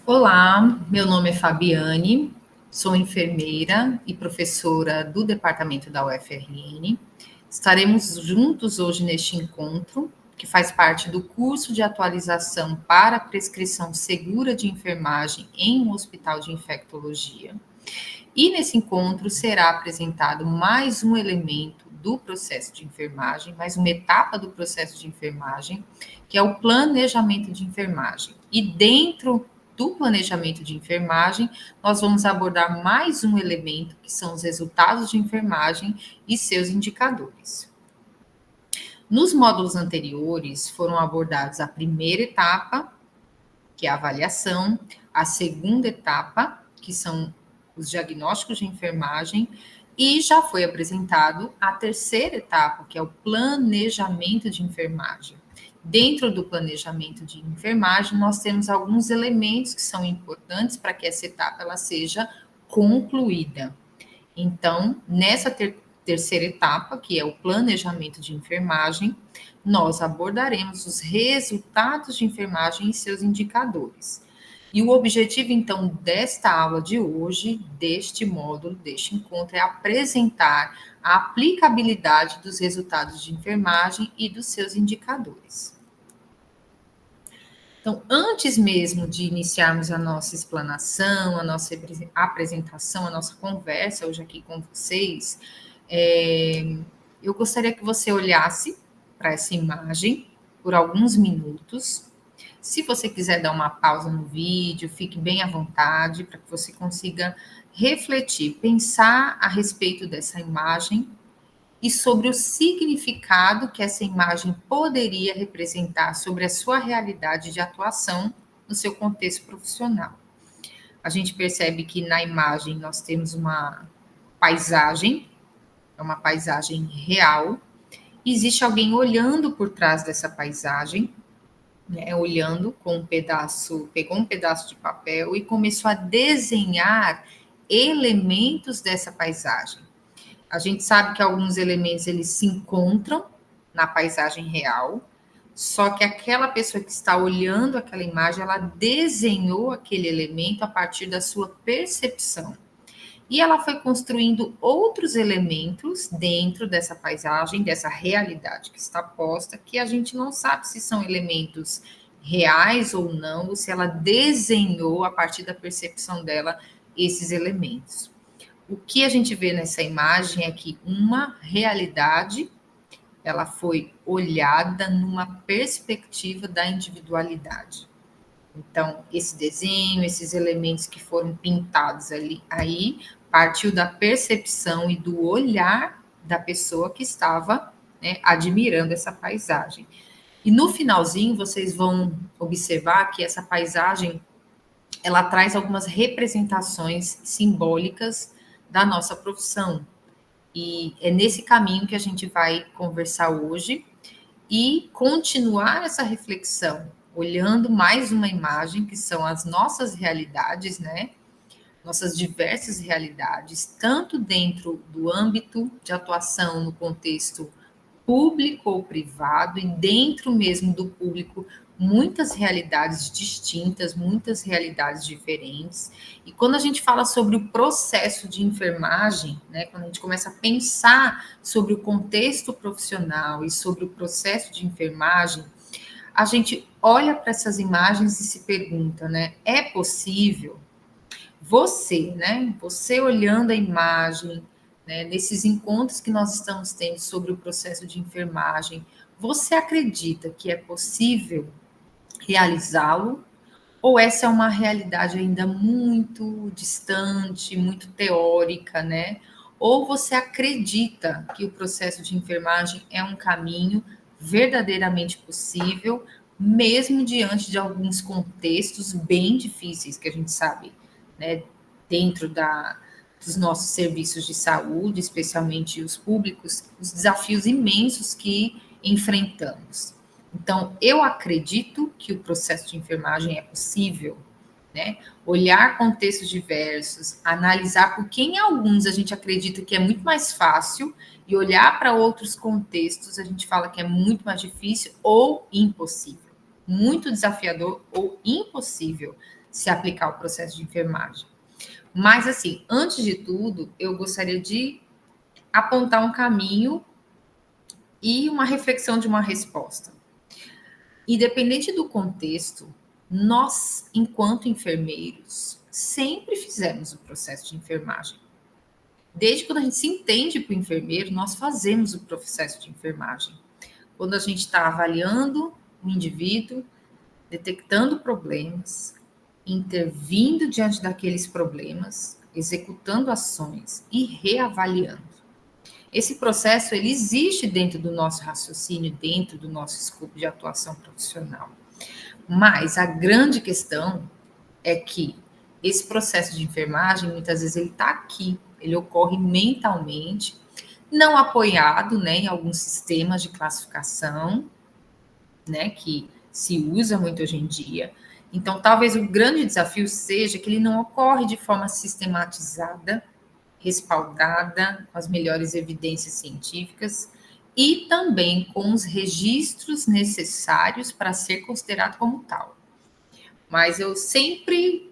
Olá, meu nome é Fabiane, sou enfermeira e professora do departamento da UFRN. Estaremos juntos hoje neste encontro, que faz parte do curso de atualização para prescrição segura de enfermagem em um hospital de infectologia. E nesse encontro será apresentado mais um elemento do processo de enfermagem, mais uma etapa do processo de enfermagem, que é o planejamento de enfermagem. E dentro do planejamento de enfermagem, nós vamos abordar mais um elemento, que são os resultados de enfermagem e seus indicadores. Nos módulos anteriores, foram abordados a primeira etapa, que é a avaliação, a segunda etapa, que são os diagnósticos de enfermagem, e já foi apresentado a terceira etapa, que é o planejamento de enfermagem. Dentro do planejamento de enfermagem, nós temos alguns elementos que são importantes para que essa etapa ela seja concluída. Então, nessa terceira etapa, que é o planejamento de enfermagem, nós abordaremos os resultados de enfermagem e seus indicadores. E o objetivo, então, desta aula de hoje, deste módulo, deste encontro, é apresentar a aplicabilidade dos resultados de enfermagem e dos seus indicadores. Então, antes mesmo de iniciarmos a nossa explanação, a nossa apresentação, a nossa conversa hoje aqui com vocês, eu gostaria que você olhasse para essa imagem por alguns minutos. Se você quiser dar uma pausa no vídeo, fique bem à vontade para que você consiga refletir, pensar a respeito dessa imagem e sobre o significado que essa imagem poderia representar sobre a sua realidade de atuação no seu contexto profissional. A gente percebe que na imagem nós temos uma paisagem, é uma paisagem real. Existe alguém olhando por trás dessa paisagem, né, olhando com pegou um pedaço de papel e começou a desenhar elementos dessa paisagem. A gente sabe que alguns elementos eles se encontram na paisagem real, só que aquela pessoa que está olhando aquela imagem, ela desenhou aquele elemento a partir da sua percepção. E ela foi construindo outros elementos dentro dessa paisagem, dessa realidade que está posta, que a gente não sabe se são elementos reais ou não, ou se ela desenhou a partir da percepção dela esses elementos. O que a gente vê nessa imagem é que uma realidade ela foi olhada numa perspectiva da individualidade. Então, esse desenho, esses elementos que foram pintados aí partiu da percepção e do olhar da pessoa que estava, né, admirando essa paisagem. E no finalzinho, vocês vão observar que essa paisagem ela traz algumas representações simbólicas da nossa profissão. E é nesse caminho que a gente vai conversar hoje e continuar essa reflexão, olhando mais uma imagem, que são as nossas realidades, né? Nossas diversas realidades, tanto dentro do âmbito de atuação no contexto público ou privado, e dentro mesmo do público, muitas realidades distintas, muitas realidades diferentes. E quando a gente fala sobre o processo de enfermagem, né, quando a gente começa a pensar sobre o contexto profissional e sobre o processo de enfermagem, a gente olha para essas imagens e se pergunta, né, é possível você, né, você olhando a imagem, né, nesses encontros que nós estamos tendo sobre o processo de enfermagem, você acredita que é possível realizá-lo? Ou essa é uma realidade ainda muito distante, muito teórica, né? Ou você acredita que o processo de enfermagem é um caminho verdadeiramente possível, mesmo diante de alguns contextos bem difíceis que a gente sabe, né? Dentro dos nossos serviços de saúde, especialmente os públicos, os desafios imensos que enfrentamos. Então, eu acredito que o processo de enfermagem é possível, né? Olhar contextos diversos, analisar, porque em alguns a gente acredita que é muito mais fácil, e olhar para outros contextos a gente fala que é muito mais difícil ou impossível. Muito desafiador ou impossível se aplicar o processo de enfermagem. Mas, assim, antes de tudo, eu gostaria de apontar um caminho e uma reflexão de uma resposta. Independente do contexto, nós, enquanto enfermeiros, sempre fizemos o processo de enfermagem. Desde quando a gente se entende para o enfermeiro, nós fazemos o processo de enfermagem. Quando a gente está avaliando o indivíduo, detectando problemas, intervindo diante daqueles problemas, executando ações e reavaliando. Esse processo ele existe dentro do nosso raciocínio, dentro do nosso escopo de atuação profissional. Mas a grande questão é que esse processo de enfermagem, muitas vezes, ele está aqui, ele ocorre mentalmente, não apoiado, né, em alguns sistemas de classificação, né, que se usa muito hoje em dia. Então, talvez o grande desafio seja que ele não ocorre de forma sistematizada, respaldada, com as melhores evidências científicas e também com os registros necessários para ser considerado como tal. Mas eu sempre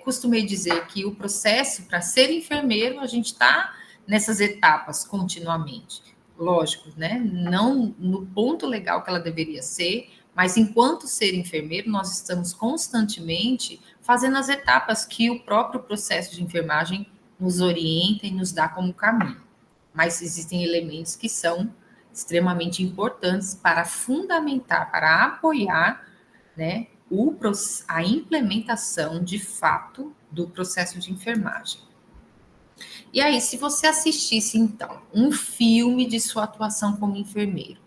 costumei dizer que o processo para ser enfermeiro, a gente está nessas etapas continuamente. Lógico, né? Não no ponto legal que ela deveria ser, mas enquanto ser enfermeiro, nós estamos constantemente fazendo as etapas que o próprio processo de enfermagem nos orienta e nos dá como caminho. Mas existem elementos que são extremamente importantes para fundamentar, para apoiar, né, a implementação de fato do processo de enfermagem. E aí, se você assistisse, então, um filme de sua atuação como enfermeiro,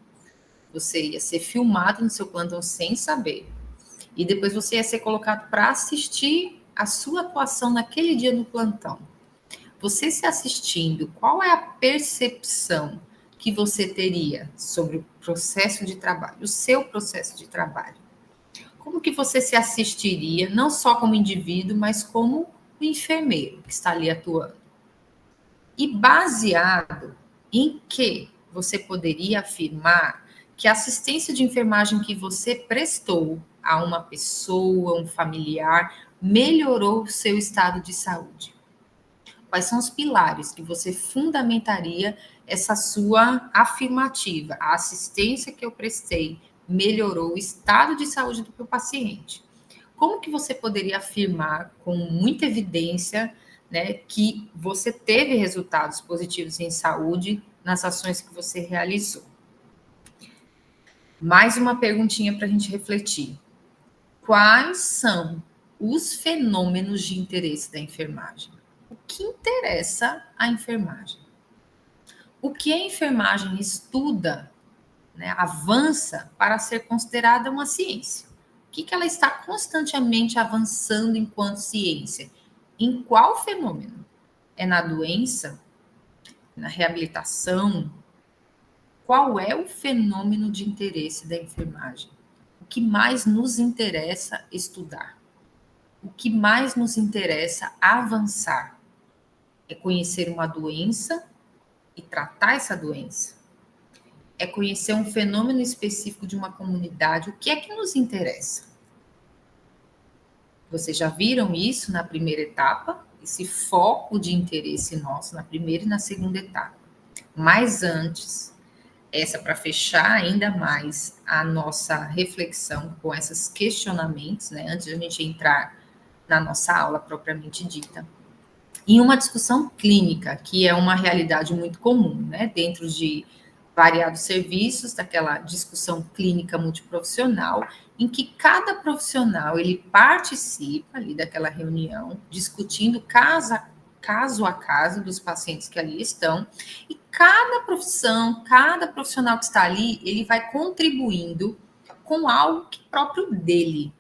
você ia ser filmado no seu plantão sem saber, e depois você ia ser colocado para assistir a sua atuação naquele dia no plantão. Você se assistindo, qual é a percepção que você teria sobre o processo de trabalho, o seu processo de trabalho? Como que você se assistiria, não só como indivíduo, mas como o enfermeiro que está ali atuando? E baseado em que você poderia afirmar que a assistência de enfermagem que você prestou a uma pessoa, um familiar, melhorou o seu estado de saúde? Quais são os pilares que você fundamentaria essa sua afirmativa? A assistência que eu prestei melhorou o estado de saúde do meu paciente. Como que você poderia afirmar com muita evidência, né, que você teve resultados positivos em saúde nas ações que você realizou? Mais uma perguntinha para a gente refletir. Quais são os fenômenos de interesse da enfermagem? O que interessa à enfermagem? O que a enfermagem estuda, né, avança para ser considerada uma ciência? O que ela está constantemente avançando enquanto ciência? Em qual fenômeno? É na doença? Na reabilitação? Qual é o fenômeno de interesse da enfermagem? O que mais nos interessa estudar? O que mais nos interessa avançar? É conhecer uma doença e tratar essa doença? É conhecer um fenômeno específico de uma comunidade? O que é que nos interessa? Vocês já viram isso na primeira etapa? Esse foco de interesse nosso na primeira e na segunda etapa. Mas antes, essa para fechar ainda mais a nossa reflexão com esses questionamentos, né? Antes de a gente entrar na nossa aula propriamente dita, em uma discussão clínica, que é uma realidade muito comum, né, dentro de variados serviços, daquela discussão clínica multiprofissional, em que cada profissional ele participa ali daquela reunião, discutindo caso a caso dos pacientes que ali estão, e cada profissão, cada profissional que está ali, ele vai contribuindo com algo que próprio dele,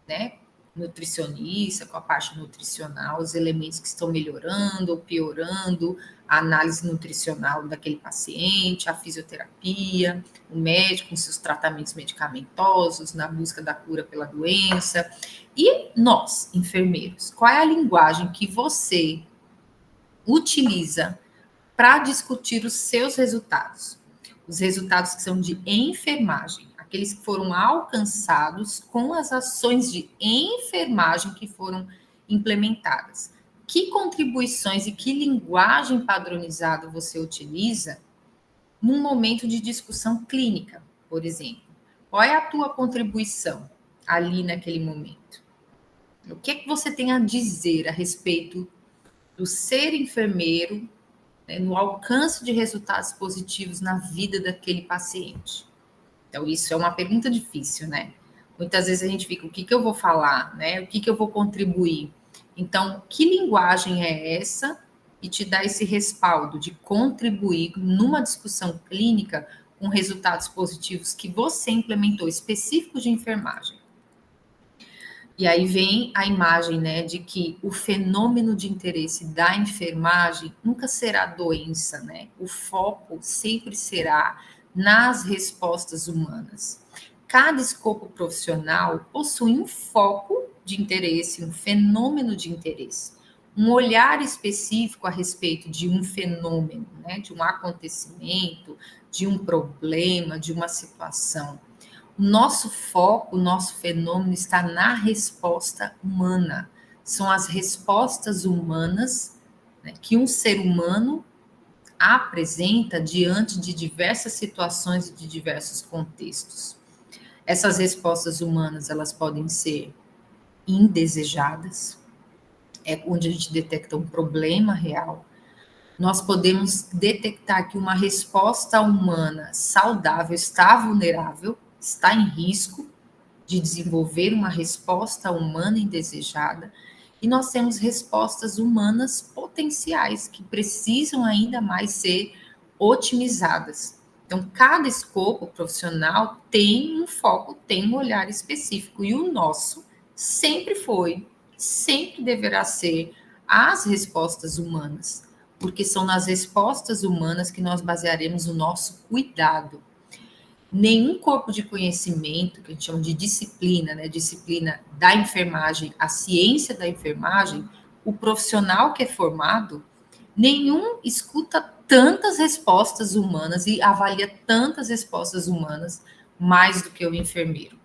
né? Nutricionista, com a parte nutricional, os elementos que estão melhorando ou piorando, a análise nutricional daquele paciente, a fisioterapia, o médico com seus tratamentos medicamentosos, na busca da cura pela doença. E nós, enfermeiros, qual é a linguagem que você utiliza para discutir os seus resultados? Os resultados que são de enfermagem, aqueles que foram alcançados com as ações de enfermagem que foram implementadas. Que contribuições e que linguagem padronizada você utiliza num momento de discussão clínica, por exemplo? Qual é a tua contribuição ali naquele momento? O que é que você tem a dizer a respeito do ser enfermeiro, né, no alcance de resultados positivos na vida daquele paciente? Então, isso é uma pergunta difícil, né? Muitas vezes a gente fica, o que que eu vou falar, né? O que que eu vou contribuir? Então, que linguagem é essa? E te dá esse respaldo de contribuir numa discussão clínica com resultados positivos que você implementou, específicos de enfermagem. E aí vem a imagem, né, de que o fenômeno de interesse da enfermagem nunca será doença, né? O foco sempre será nas respostas humanas. Cada escopo profissional possui um foco de interesse, um fenômeno de interesse, um olhar específico a respeito de um fenômeno, né, de um acontecimento, de um problema, de uma situação. Nosso foco, o nosso fenômeno está na resposta humana. São as respostas humanas, né, que um ser humano apresenta diante de diversas situações e de diversos contextos. Essas respostas humanas, elas podem ser indesejadas, é onde a gente detecta um problema real. Nós podemos detectar que uma resposta humana saudável está vulnerável, está em risco de desenvolver uma resposta humana indesejada, e nós temos respostas humanas potenciais que precisam ainda mais ser otimizadas. Então, cada escopo profissional tem um foco, tem um olhar específico, e o nosso sempre foi, sempre deverá ser as respostas humanas, porque são nas respostas humanas que nós basearemos o nosso cuidado. Nenhum corpo de conhecimento, que a gente chama de disciplina, né? Disciplina da enfermagem, a ciência da enfermagem, o profissional que é formado, nenhum escuta tantas respostas humanas e avalia tantas respostas humanas mais do que o enfermeiro,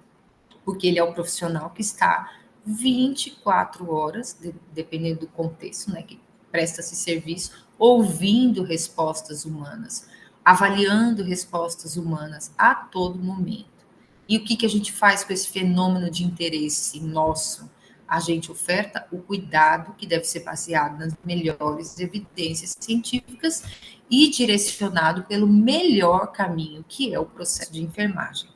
porque ele é o profissional que está 24 horas, dependendo do contexto, né, que presta esse serviço, ouvindo respostas humanas, avaliando respostas humanas a todo momento. E o que, que a gente faz com esse fenômeno de interesse nosso? A gente oferta o cuidado que deve ser baseado nas melhores evidências científicas e direcionado pelo melhor caminho, que é o processo de enfermagem.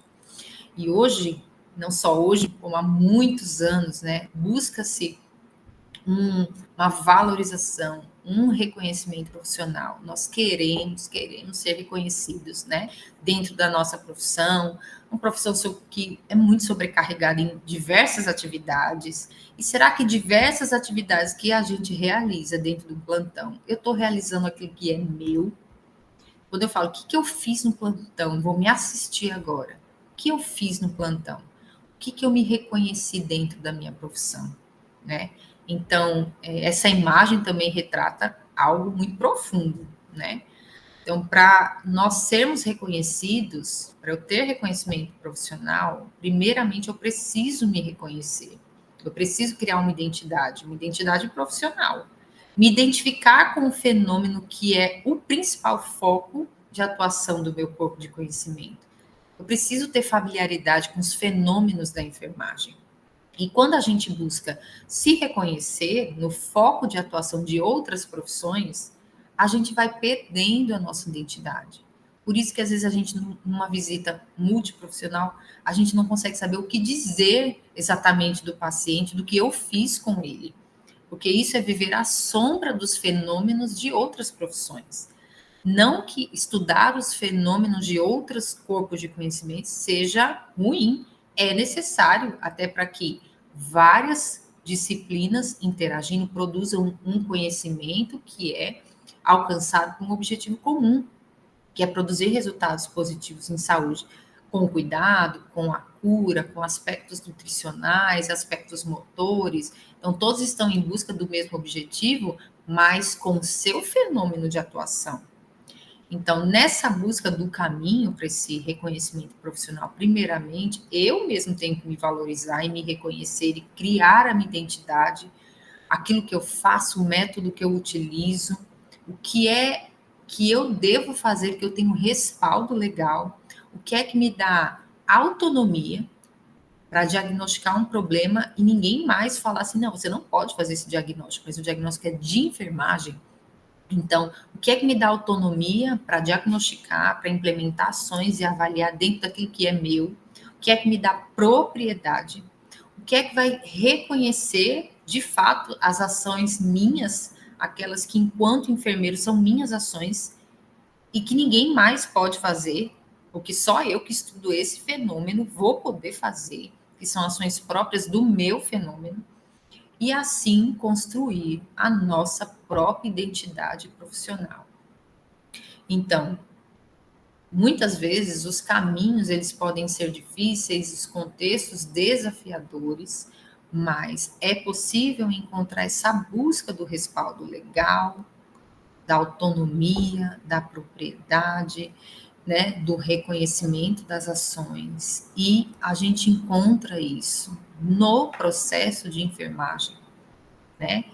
E hoje, não só hoje, como há muitos anos, né, busca-se uma valorização, um reconhecimento profissional. Nós queremos ser reconhecidos, né, dentro da nossa profissão, uma profissão que é muito sobrecarregada em diversas atividades. E será que diversas atividades que a gente realiza dentro do plantão, eu estou realizando aquilo que é meu? Quando eu falo, o que, que eu fiz no plantão? Vou me assistir agora. O que eu fiz no plantão? O que, que eu me reconheci dentro da minha profissão? Né? Então, essa imagem também retrata algo muito profundo, né? Então, para nós sermos reconhecidos, para eu ter reconhecimento profissional, primeiramente eu preciso me reconhecer. Eu preciso criar uma identidade profissional. Me identificar com o fenômeno que é o principal foco de atuação do meu corpo de conhecimento. Eu preciso ter familiaridade com os fenômenos da enfermagem. E quando a gente busca se reconhecer no foco de atuação de outras profissões, a gente vai perdendo a nossa identidade. Por isso que às vezes a gente, numa visita multiprofissional, a gente não consegue saber o que dizer exatamente do paciente, do que eu fiz com ele. Porque isso é viver à sombra dos fenômenos de outras profissões. Não que estudar os fenômenos de outros corpos de conhecimento seja ruim, é necessário até para que várias disciplinas interagindo produzam um conhecimento que é alcançado com um objetivo comum, que é produzir resultados positivos em saúde, com cuidado, com a cura, com aspectos nutricionais, aspectos motores. Então, todos estão em busca do mesmo objetivo, mas com o seu fenômeno de atuação. Então, nessa busca do caminho para esse reconhecimento profissional, primeiramente, eu mesmo tenho que me valorizar e me reconhecer e criar a minha identidade, aquilo que eu faço, o método que eu utilizo, o que é que eu devo fazer, que eu tenho respaldo legal, o que é que me dá autonomia para diagnosticar um problema e ninguém mais falar assim, não, você não pode fazer esse diagnóstico, mas o diagnóstico é de enfermagem. Então, o que é que me dá autonomia para diagnosticar, para implementar ações e avaliar dentro daquilo que é meu? O que é que me dá propriedade? O que é que vai reconhecer, de fato, as ações minhas, aquelas que, enquanto enfermeiro, são minhas ações e que ninguém mais pode fazer, ou que só eu que estudo esse fenômeno vou poder fazer, que são ações próprias do meu fenômeno, e assim construir a nossa própria identidade profissional. Então, muitas vezes os caminhos eles podem ser difíceis, os contextos desafiadores, mas é possível encontrar essa busca do respaldo legal, da autonomia, da propriedade, né, do reconhecimento das ações. E a gente encontra isso no processo de enfermagem, né?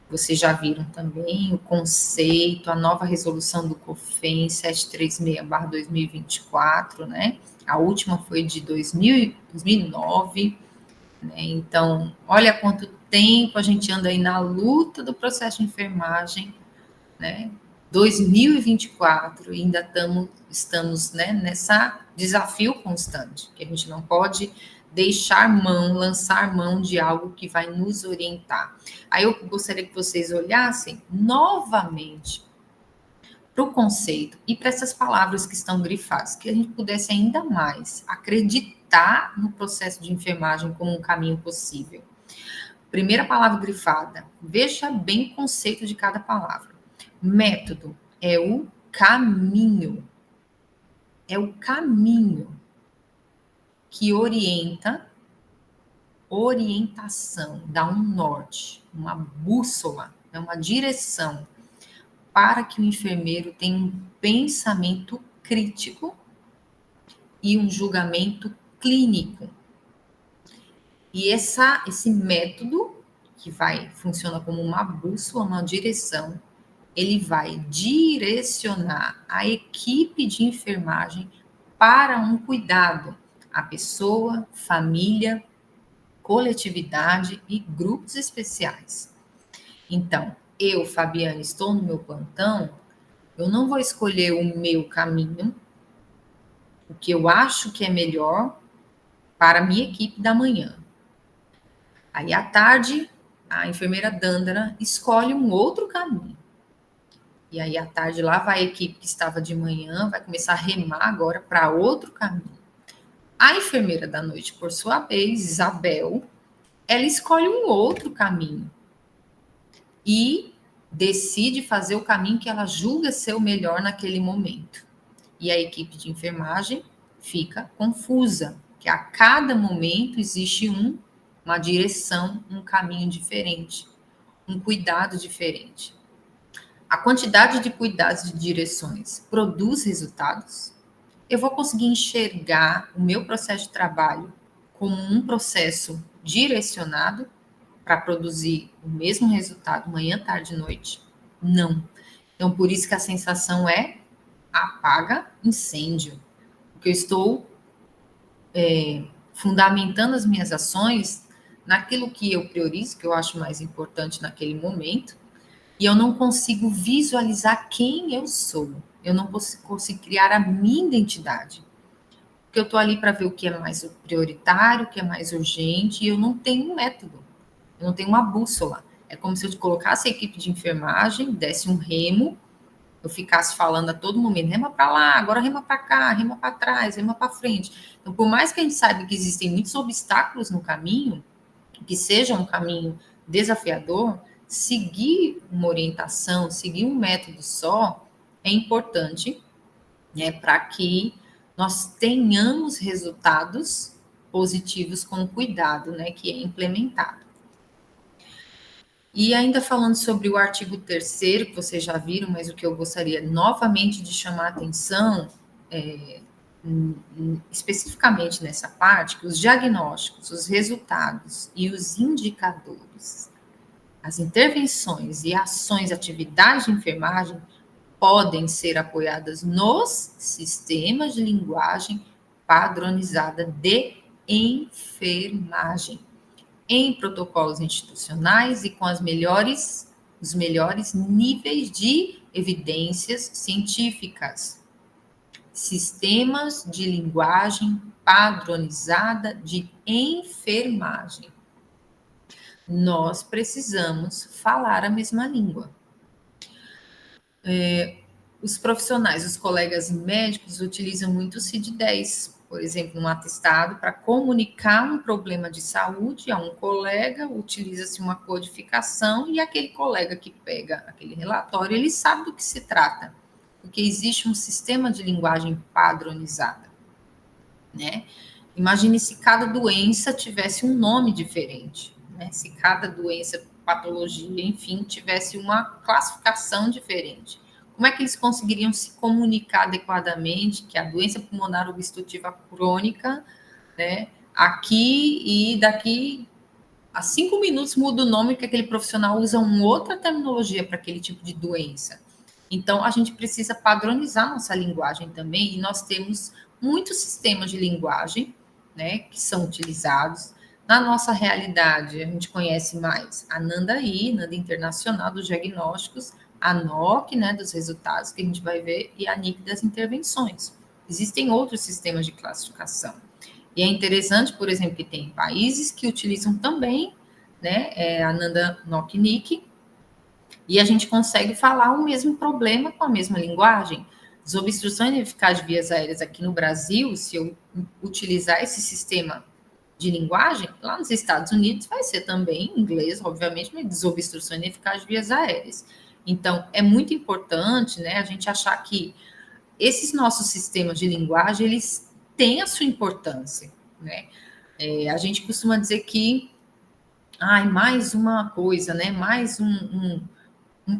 Vocês já viram também o conceito, a nova resolução do COFEN 736/2024, né? A última foi de 2009, né? Então, olha quanto tempo a gente anda aí na luta do processo de enfermagem, né? 2024, e ainda estamos, né, nessa desafio constante, que a gente não pode deixar mão, lançar mão de algo que vai nos orientar. Aí eu gostaria que vocês olhassem novamente para o conceito e para essas palavras que estão grifadas, que a gente pudesse ainda mais acreditar no processo de enfermagem como um caminho possível. Primeira palavra grifada, veja bem o conceito de cada palavra. Método é o caminho. É o caminho que orienta, orientação, dá um norte, uma bússola, é uma direção para que o enfermeiro tenha um pensamento crítico e um julgamento clínico. E esse método, que funciona como uma bússola, uma direção, ele vai direcionar a equipe de enfermagem para um cuidado à pessoa, família, coletividade e grupos especiais. Então, eu, Fabiana, estou no meu plantão, eu não vou escolher o meu caminho, o que eu acho que é melhor para a minha equipe da manhã. Aí, à tarde, a enfermeira Dândara escolhe um outro caminho. E aí, à tarde, lá vai a equipe que estava de manhã, vai começar a remar agora para outro caminho. A enfermeira da noite, por sua vez, Isabel, ela escolhe um outro caminho e decide fazer o caminho que ela julga ser o melhor naquele momento. E a equipe de enfermagem fica confusa, que a cada momento existe uma direção, um caminho diferente, um cuidado diferente. A quantidade de cuidados e direções produz resultados? Eu vou conseguir enxergar o meu processo de trabalho como um processo direcionado para produzir o mesmo resultado manhã, tarde e noite? Não. Então, por isso que a sensação é apaga incêndio. Porque eu estou fundamentando as minhas ações naquilo que eu priorizo, que eu acho mais importante naquele momento, e eu não consigo visualizar quem eu sou. Eu não consigo criar a minha identidade. Porque eu estou ali para ver o que é mais prioritário, o que é mais urgente, e eu não tenho um método, eu não tenho uma bússola. É como se eu colocasse a equipe de enfermagem, desse um remo, eu ficasse falando a todo momento, rema para lá, agora rema para cá, rema para trás, rema para frente. Então, por mais que a gente saiba que existem muitos obstáculos no caminho, que seja um caminho desafiador, seguir uma orientação, seguir um método só é importante, né, para que nós tenhamos resultados positivos com o cuidado, né, que é implementado. E ainda falando sobre o artigo 3º, que vocês já viram, mas o que eu gostaria novamente de chamar a atenção, especificamente nessa parte, que os diagnósticos, os resultados e os indicadores, as intervenções e ações, atividades de enfermagem podem ser apoiadas nos sistemas de linguagem padronizada de enfermagem, em protocolos institucionais e com os melhores níveis de evidências científicas. Sistemas de linguagem padronizada de enfermagem. Nós precisamos falar a mesma língua. Os profissionais, os colegas médicos utilizam muito o CID-10, por exemplo, um atestado para comunicar um problema de saúde a um colega, utiliza-se uma codificação e aquele colega que pega aquele relatório, ele sabe do que se trata, porque existe um sistema de linguagem padronizada, né? Imagine se cada doença tivesse um nome diferente, né? Se cada doença, patologia, enfim, tivesse uma classificação diferente. Como é que eles conseguiriam se comunicar adequadamente que a doença pulmonar obstrutiva crônica, né, aqui e daqui a 5 minutos muda o nome, que aquele profissional usa uma outra terminologia para aquele tipo de doença. Então, a gente precisa padronizar nossa linguagem também, e nós temos muitos sistemas de linguagem, né, que são utilizados. Na nossa realidade, a gente conhece mais a NANDAI, NANDA Internacional dos Diagnósticos, a NOC, né, dos resultados que a gente vai ver, e a NIC das intervenções. Existem outros sistemas de classificação. E é interessante, por exemplo, que tem países que utilizam também, né, a NANDA NOC NIC, e a gente consegue falar o mesmo problema com a mesma linguagem. Desobstruções ineficazes de vias aéreas aqui no Brasil, se eu utilizar esse sistema de linguagem, lá nos Estados Unidos vai ser também em inglês, obviamente, mas desobstrução ineficaz de vias aéreas. Então, é muito importante, né, a gente achar que esses nossos sistemas de linguagem, eles têm a sua importância, né? A gente costuma dizer que, mais uma coisa, né? Mais um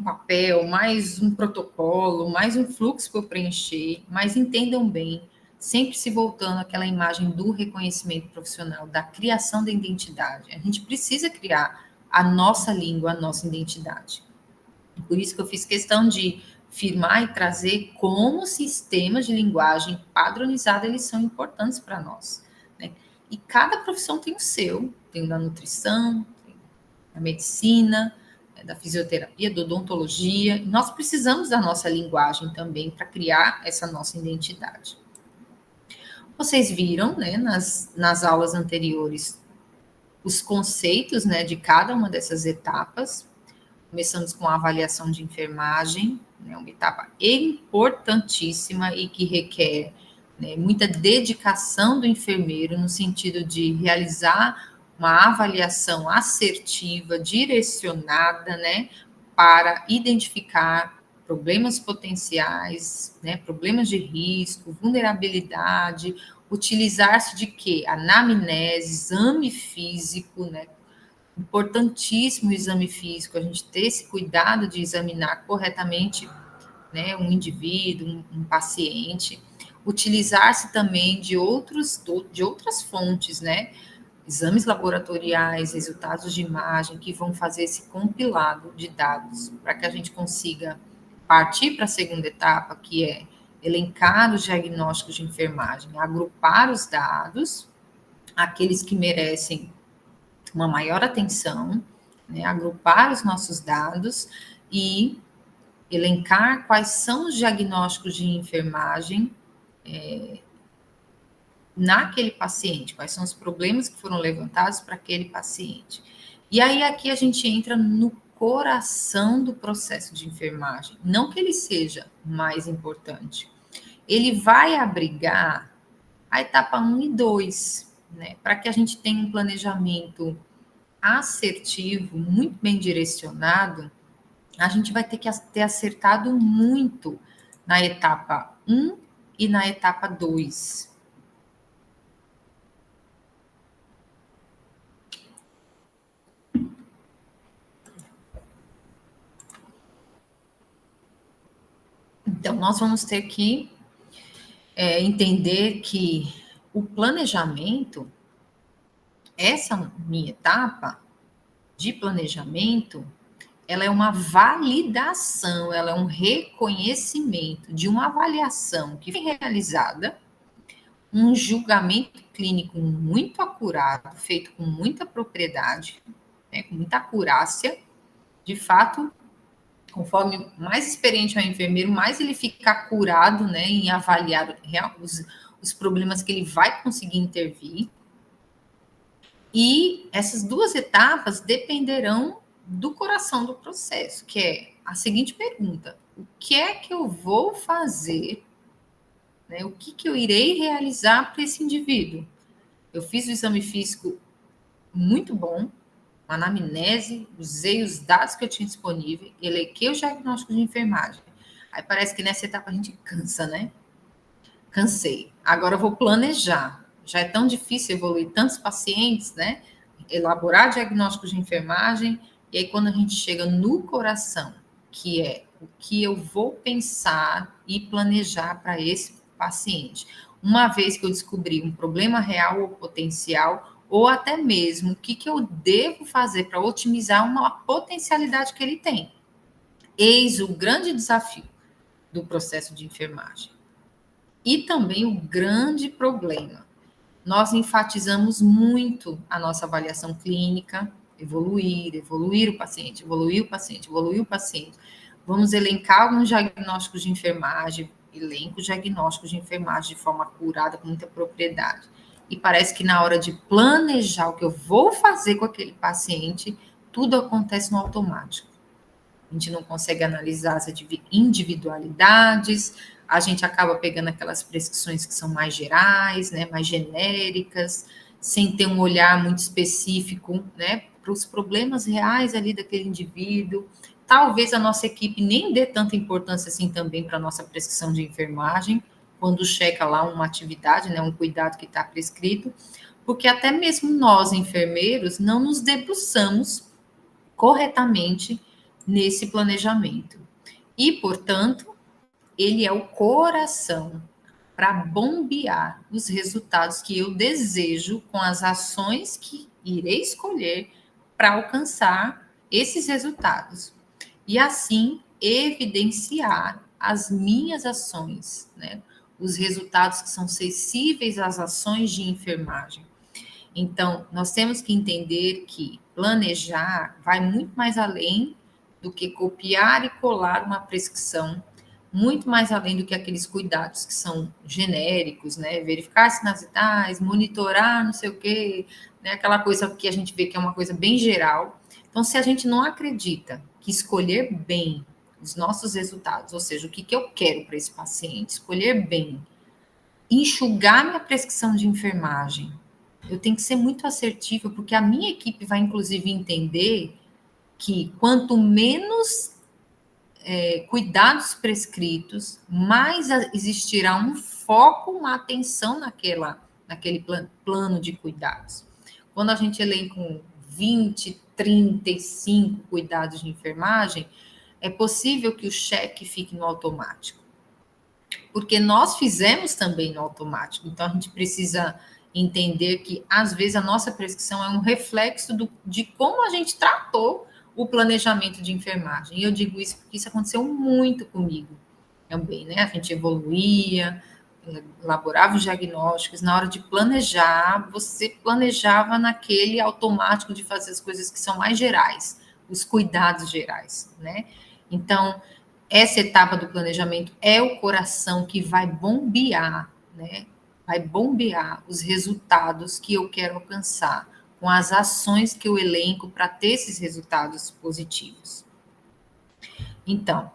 papel, mais um protocolo, mais um fluxo para eu preencher, mas entendam bem, sempre se voltando àquela imagem do reconhecimento profissional, da criação da identidade. A gente precisa criar a nossa língua, a nossa identidade. Por isso que eu fiz questão de firmar e trazer como sistemas de linguagem padronizada eles são importantes para nós, né? E cada profissão tem o seu, tem o da nutrição, tem da medicina, da fisioterapia, da odontologia. Nós precisamos da nossa linguagem também para criar essa nossa identidade. Vocês viram, né, nas aulas anteriores, os conceitos, né, de cada uma dessas etapas. Começamos com a avaliação de enfermagem, né, uma etapa importantíssima e que requer, né, muita dedicação do enfermeiro no sentido de realizar uma avaliação assertiva, direcionada, né, para identificar problemas potenciais, né, problemas de risco, vulnerabilidade, utilizar-se de quê? Anamnese, exame físico, né, importantíssimo o exame físico, a gente ter esse cuidado de examinar corretamente, né, um indivíduo, um paciente, utilizar-se também de outras fontes, né, exames laboratoriais, resultados de imagem, que vão fazer esse compilado de dados para que a gente consiga partir para a segunda etapa, que é elencar os diagnósticos de enfermagem, agrupar os dados, aqueles que merecem uma maior atenção, né, agrupar os nossos dados e elencar quais são os diagnósticos de enfermagem naquele paciente, quais são os problemas que foram levantados para aquele paciente. E aí aqui a gente entra no coração do processo de enfermagem, não que ele seja mais importante. Ele vai abrigar a etapa 1 e 2, né, para que a gente tenha um planejamento assertivo, muito bem direcionado, a gente vai ter que ter acertado muito na etapa 1 e na etapa 2. Então, nós vamos ter que entender que o planejamento, essa minha etapa de planejamento, ela é uma validação, ela é um reconhecimento de uma avaliação que foi realizada, um julgamento clínico muito acurado, feito com muita propriedade, né, com muita acurácia. De fato, conforme mais experiente é o enfermeiro, mais ele fica acurado, né, em avaliar os problemas que ele vai conseguir intervir. E essas duas etapas dependerão do coração do processo, que é a seguinte pergunta: o que é que eu vou fazer, né? O que eu irei realizar para esse indivíduo? Eu fiz o exame físico muito bom, uma anamnese, usei os dados que eu tinha disponível, elenquei os diagnósticos de enfermagem. Aí parece que nessa etapa a gente cansa, né? Cansei. Agora eu vou planejar. Já é tão difícil evoluir tantos pacientes, né? Elaborar diagnósticos de enfermagem. E aí, quando a gente chega no coração, que é o que eu vou pensar e planejar para esse paciente, uma vez que eu descobri um problema real ou potencial, ou até mesmo o que eu devo fazer para otimizar uma potencialidade que ele tem. Eis o grande desafio do processo de enfermagem. E também o grande problema. Nós enfatizamos muito a nossa avaliação clínica, evoluir o paciente, evoluir o paciente, evoluir o paciente. Vamos elencar alguns diagnósticos de enfermagem, elenco diagnósticos de enfermagem de forma acurada, com muita propriedade. E parece que na hora de planejar o que eu vou fazer com aquele paciente, tudo acontece no automático. A gente não consegue analisar as individualidades, a gente acaba pegando aquelas prescrições que são mais gerais, né, mais genéricas, sem ter um olhar muito específico, né, para os problemas reais ali daquele indivíduo. Talvez a nossa equipe nem dê tanta importância assim também para a nossa prescrição de enfermagem, quando checa lá uma atividade, né, um cuidado que está prescrito, porque até mesmo nós, enfermeiros, não nos debruçamos corretamente nesse planejamento. E, portanto, ele é o coração para bombear os resultados que eu desejo com as ações que irei escolher para alcançar esses resultados. E assim evidenciar as minhas ações, né? Os resultados que são sensíveis às ações de enfermagem. Então, nós temos que entender que planejar vai muito mais além do que copiar e colar uma prescrição, muito mais além do que aqueles cuidados que são genéricos, né? Verificar sinais vitais, monitorar não sei o quê, né? Aquela coisa que a gente vê que é uma coisa bem geral. Então, se a gente não acredita que escolher bem os nossos resultados, ou seja, o que eu quero para esse paciente, escolher bem, enxugar minha prescrição de enfermagem, eu tenho que ser muito assertiva, porque a minha equipe vai, inclusive, entender que quanto menos cuidados prescritos, mais existirá um foco, uma atenção naquele plano de cuidados. Quando a gente elenca 20, 35 cuidados de enfermagem, é possível que o cheque fique no automático. Porque nós fizemos também no automático. Então, a gente precisa entender que, às vezes, a nossa prescrição é um reflexo de como a gente tratou o planejamento de enfermagem. E eu digo isso porque isso aconteceu muito comigo também, né? A gente evoluía, elaborava os diagnósticos, na hora de planejar, você planejava naquele automático de fazer as coisas que são mais gerais, os cuidados gerais, né? Então, essa etapa do planejamento é o coração que vai bombear, né? Vai bombear os resultados que eu quero alcançar, com as ações que eu elenco para ter esses resultados positivos. Então,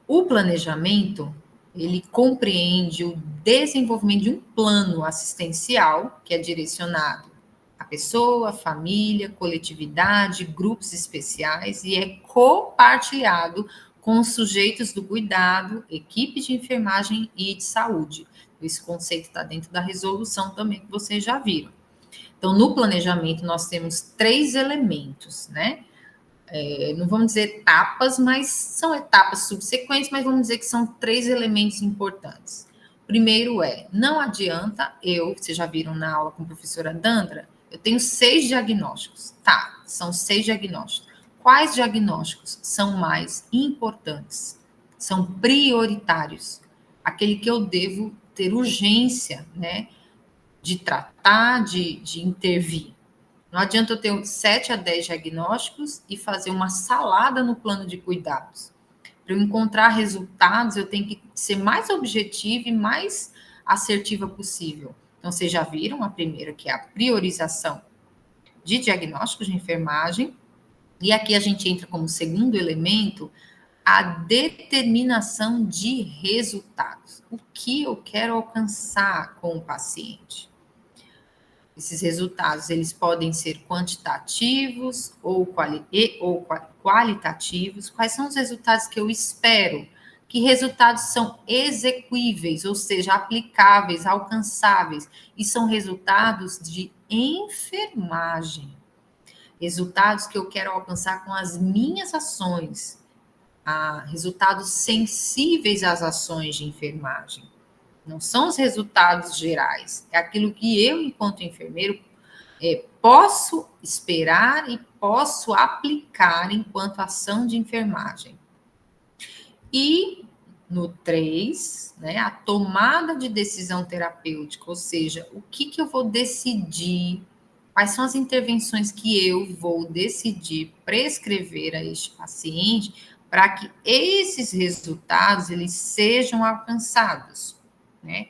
o planejamento, ele compreende o desenvolvimento de um plano assistencial que é direcionado à pessoa, família, coletividade, grupos especiais e é compartilhado com os sujeitos do cuidado, equipe de enfermagem e de saúde. Esse conceito está dentro da resolução também que vocês já viram. Então, no planejamento, nós temos 3 elementos, né? não vamos dizer etapas, mas são etapas subsequentes, mas vamos dizer que são 3 elementos importantes. Primeiro não adianta vocês já viram na aula com a professora Dandra, eu tenho 6 diagnósticos. Tá, são 6 diagnósticos. Quais diagnósticos são mais importantes? São prioritários. Aquele que eu devo ter urgência, né, de tratar, de intervir. Não adianta eu ter 7 a 10 diagnósticos e fazer uma salada no plano de cuidados. Para eu encontrar resultados, eu tenho que ser mais objetiva e mais assertiva possível. Então, vocês já viram a primeira, que é a priorização de diagnósticos de enfermagem. E aqui a gente entra como segundo elemento a determinação de resultados. O que eu quero alcançar com o paciente? Esses resultados, eles podem ser quantitativos ou qualitativos. Quais são os resultados que eu espero? Que resultados são execuíveis, ou seja, aplicáveis, alcançáveis, e são resultados de enfermagem. Resultados que eu quero alcançar com as minhas ações, resultados sensíveis às ações de enfermagem. Não são os resultados gerais, é aquilo que eu, enquanto enfermeiro, posso esperar e posso aplicar enquanto ação de enfermagem. E no 3, né, a tomada de decisão terapêutica, ou seja, o que eu vou decidir, quais são as intervenções que eu vou decidir prescrever a este paciente para que esses resultados eles sejam alcançados, né?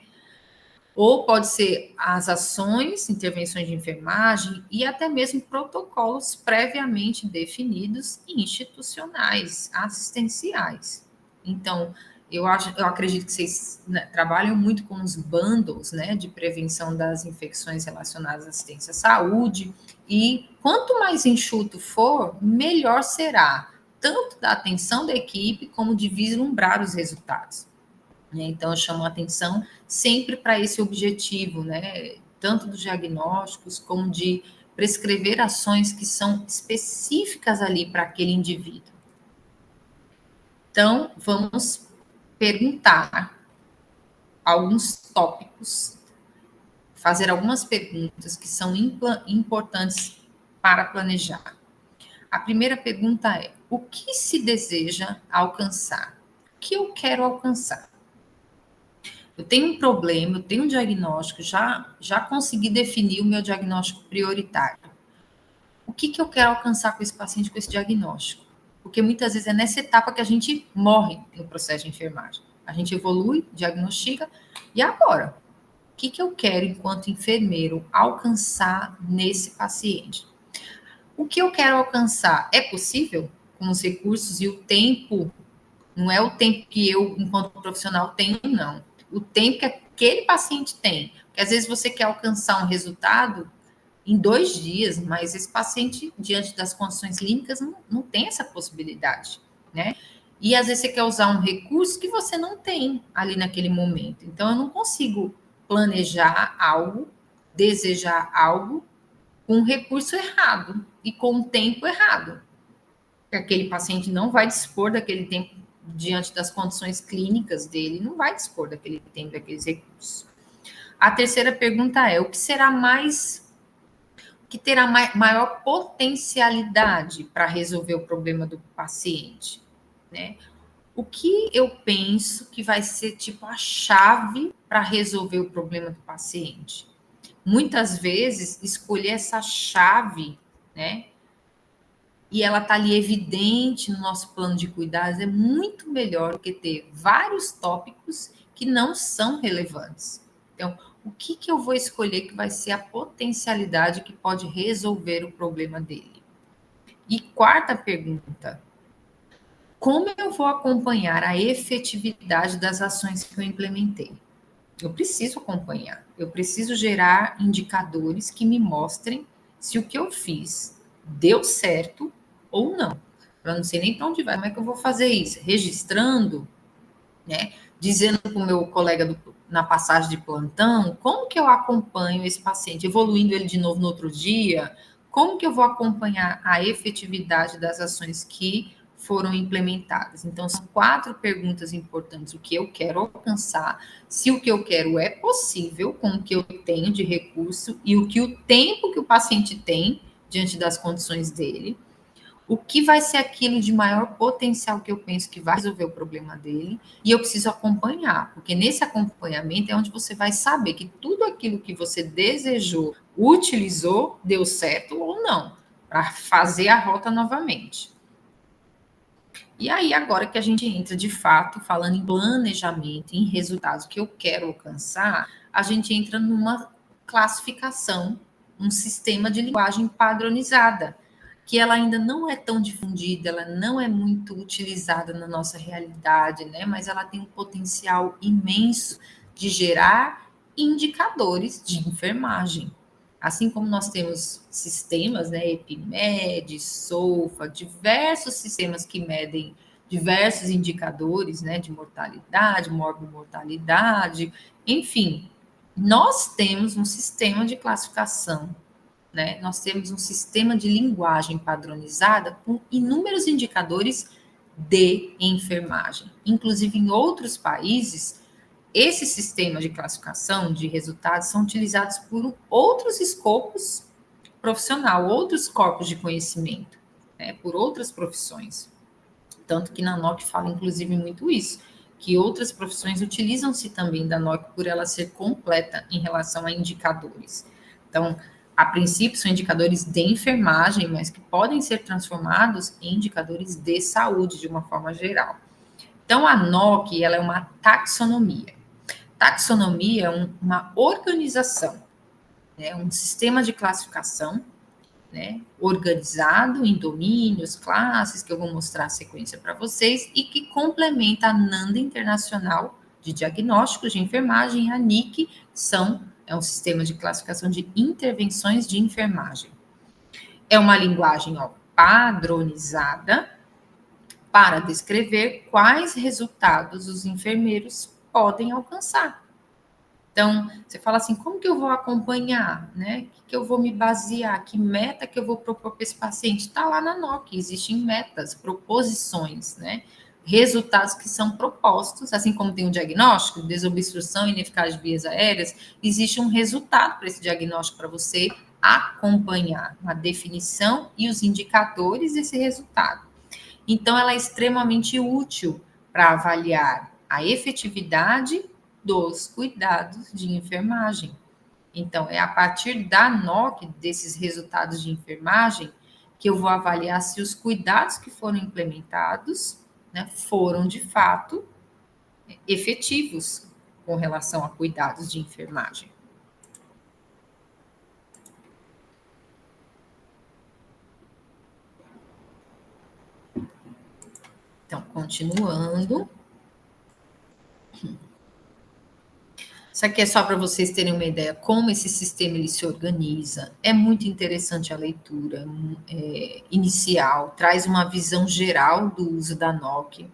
Ou pode ser as ações, intervenções de enfermagem e até mesmo protocolos previamente definidos e institucionais, assistenciais. Então, eu acredito que vocês, né, trabalham muito com os bundles, né, de prevenção das infecções relacionadas à assistência à saúde, e quanto mais enxuto for, melhor será, tanto da atenção da equipe, como de vislumbrar os resultados. Então, eu chamo a atenção sempre para esse objetivo, né, tanto dos diagnósticos, como de prescrever ações que são específicas ali para aquele indivíduo. Então, vamos perguntar alguns tópicos, fazer algumas perguntas que são importantes para planejar. A primeira pergunta é: o que se deseja alcançar? O que eu quero alcançar? Eu tenho um problema, eu tenho um diagnóstico, já consegui definir o meu diagnóstico prioritário. O que eu quero alcançar com esse paciente, com esse diagnóstico? Porque muitas vezes é nessa etapa que a gente morre no processo de enfermagem. A gente evolui, diagnostica, e agora? O que eu quero, enquanto enfermeiro, alcançar nesse paciente? O que eu quero alcançar é possível com os recursos e o tempo? Não é o tempo que eu, enquanto profissional, tenho, não. O tempo que aquele paciente tem. Porque às vezes você quer alcançar um resultado em 2 dias, mas esse paciente, diante das condições clínicas, não tem essa possibilidade, né? E às vezes você quer usar um recurso que você não tem ali naquele momento. Então, eu não consigo planejar algo, desejar algo com um recurso errado e com um tempo errado. Porque aquele paciente não vai dispor daquele tempo diante das condições clínicas dele, não vai dispor daquele tempo, daqueles recursos. A terceira pergunta é: o que será que terá maior potencialidade para resolver o problema do paciente, né? O que eu penso que vai ser tipo a chave para resolver o problema do paciente? Muitas vezes, escolher essa chave, né, e ela está ali evidente no nosso plano de cuidados, é muito melhor do que ter vários tópicos que não são relevantes. Então, o que eu vou escolher que vai ser a potencialidade que pode resolver o problema dele? E quarta pergunta: como eu vou acompanhar a efetividade das ações que eu implementei? Eu preciso acompanhar, eu preciso gerar indicadores que me mostrem se o que eu fiz deu certo ou não. Eu não sei nem para onde vai, como é que eu vou fazer isso? Registrando, né? Dizendo para o meu colega na passagem de plantão, como que eu acompanho esse paciente? Evoluindo ele de novo no outro dia? Como que eu vou acompanhar a efetividade das ações que foram implementadas? Então, são 4 perguntas importantes. O que eu quero alcançar, se o que eu quero é possível com o que eu tenho de recurso e o tempo que o paciente tem diante das condições dele. O que vai ser aquilo de maior potencial que eu penso que vai resolver o problema dele, e eu preciso acompanhar, porque nesse acompanhamento é onde você vai saber que tudo aquilo que você desejou, utilizou, deu certo ou não, para fazer a rota novamente. E aí, agora que a gente entra de fato falando em planejamento, em resultados que eu quero alcançar, a gente entra numa classificação, um sistema de linguagem padronizada, que ela ainda não é tão difundida, ela não é muito utilizada na nossa realidade, né? Mas ela tem um potencial imenso de gerar indicadores de enfermagem. Assim como nós temos sistemas, né, EpiMed, SOFA, diversos sistemas que medem diversos indicadores, né, de mortalidade, morbimortalidade, enfim, nós temos um sistema de classificação, né? Nós temos um sistema de linguagem padronizada com inúmeros indicadores de enfermagem. Inclusive, em outros países, esse sistema de classificação de resultados são utilizados por outros escopos profissional, outros corpos de conhecimento, né, por outras profissões. Tanto que na NOC fala, inclusive, muito isso, que outras profissões utilizam-se também da NOC por ela ser completa em relação a indicadores. Então, a princípio, são indicadores de enfermagem, mas que podem ser transformados em indicadores de saúde, de uma forma geral. Então, a NOC, ela é uma taxonomia. Taxonomia é uma organização, né, um sistema de classificação, né, organizado em domínios, classes, que eu vou mostrar a sequência para vocês, e que complementa a NANDA Internacional de Diagnósticos de Enfermagem, a NIC, é um sistema de classificação de intervenções de enfermagem. É uma linguagem padronizada para descrever quais resultados os enfermeiros podem alcançar. Então, você fala assim, como que eu vou acompanhar, né? O que eu vou me basear? Que meta que eu vou propor para esse paciente? Está lá na NOC, existem metas, proposições, né? Resultados que são propostos, assim como tem um diagnóstico, desobstrução e ineficácia de vias aéreas, existe um resultado para esse diagnóstico para você acompanhar, uma definição e os indicadores desse resultado. Então, ela é extremamente útil para avaliar a efetividade dos cuidados de enfermagem. Então, é a partir da NOC, desses resultados de enfermagem, que eu vou avaliar se os cuidados que foram implementados, né, foram de fato efetivos com relação a cuidados de enfermagem. Então, continuando. Isso aqui é só para vocês terem uma ideia como esse sistema ele se organiza. É muito interessante a leitura inicial, traz uma visão geral do uso da NOC.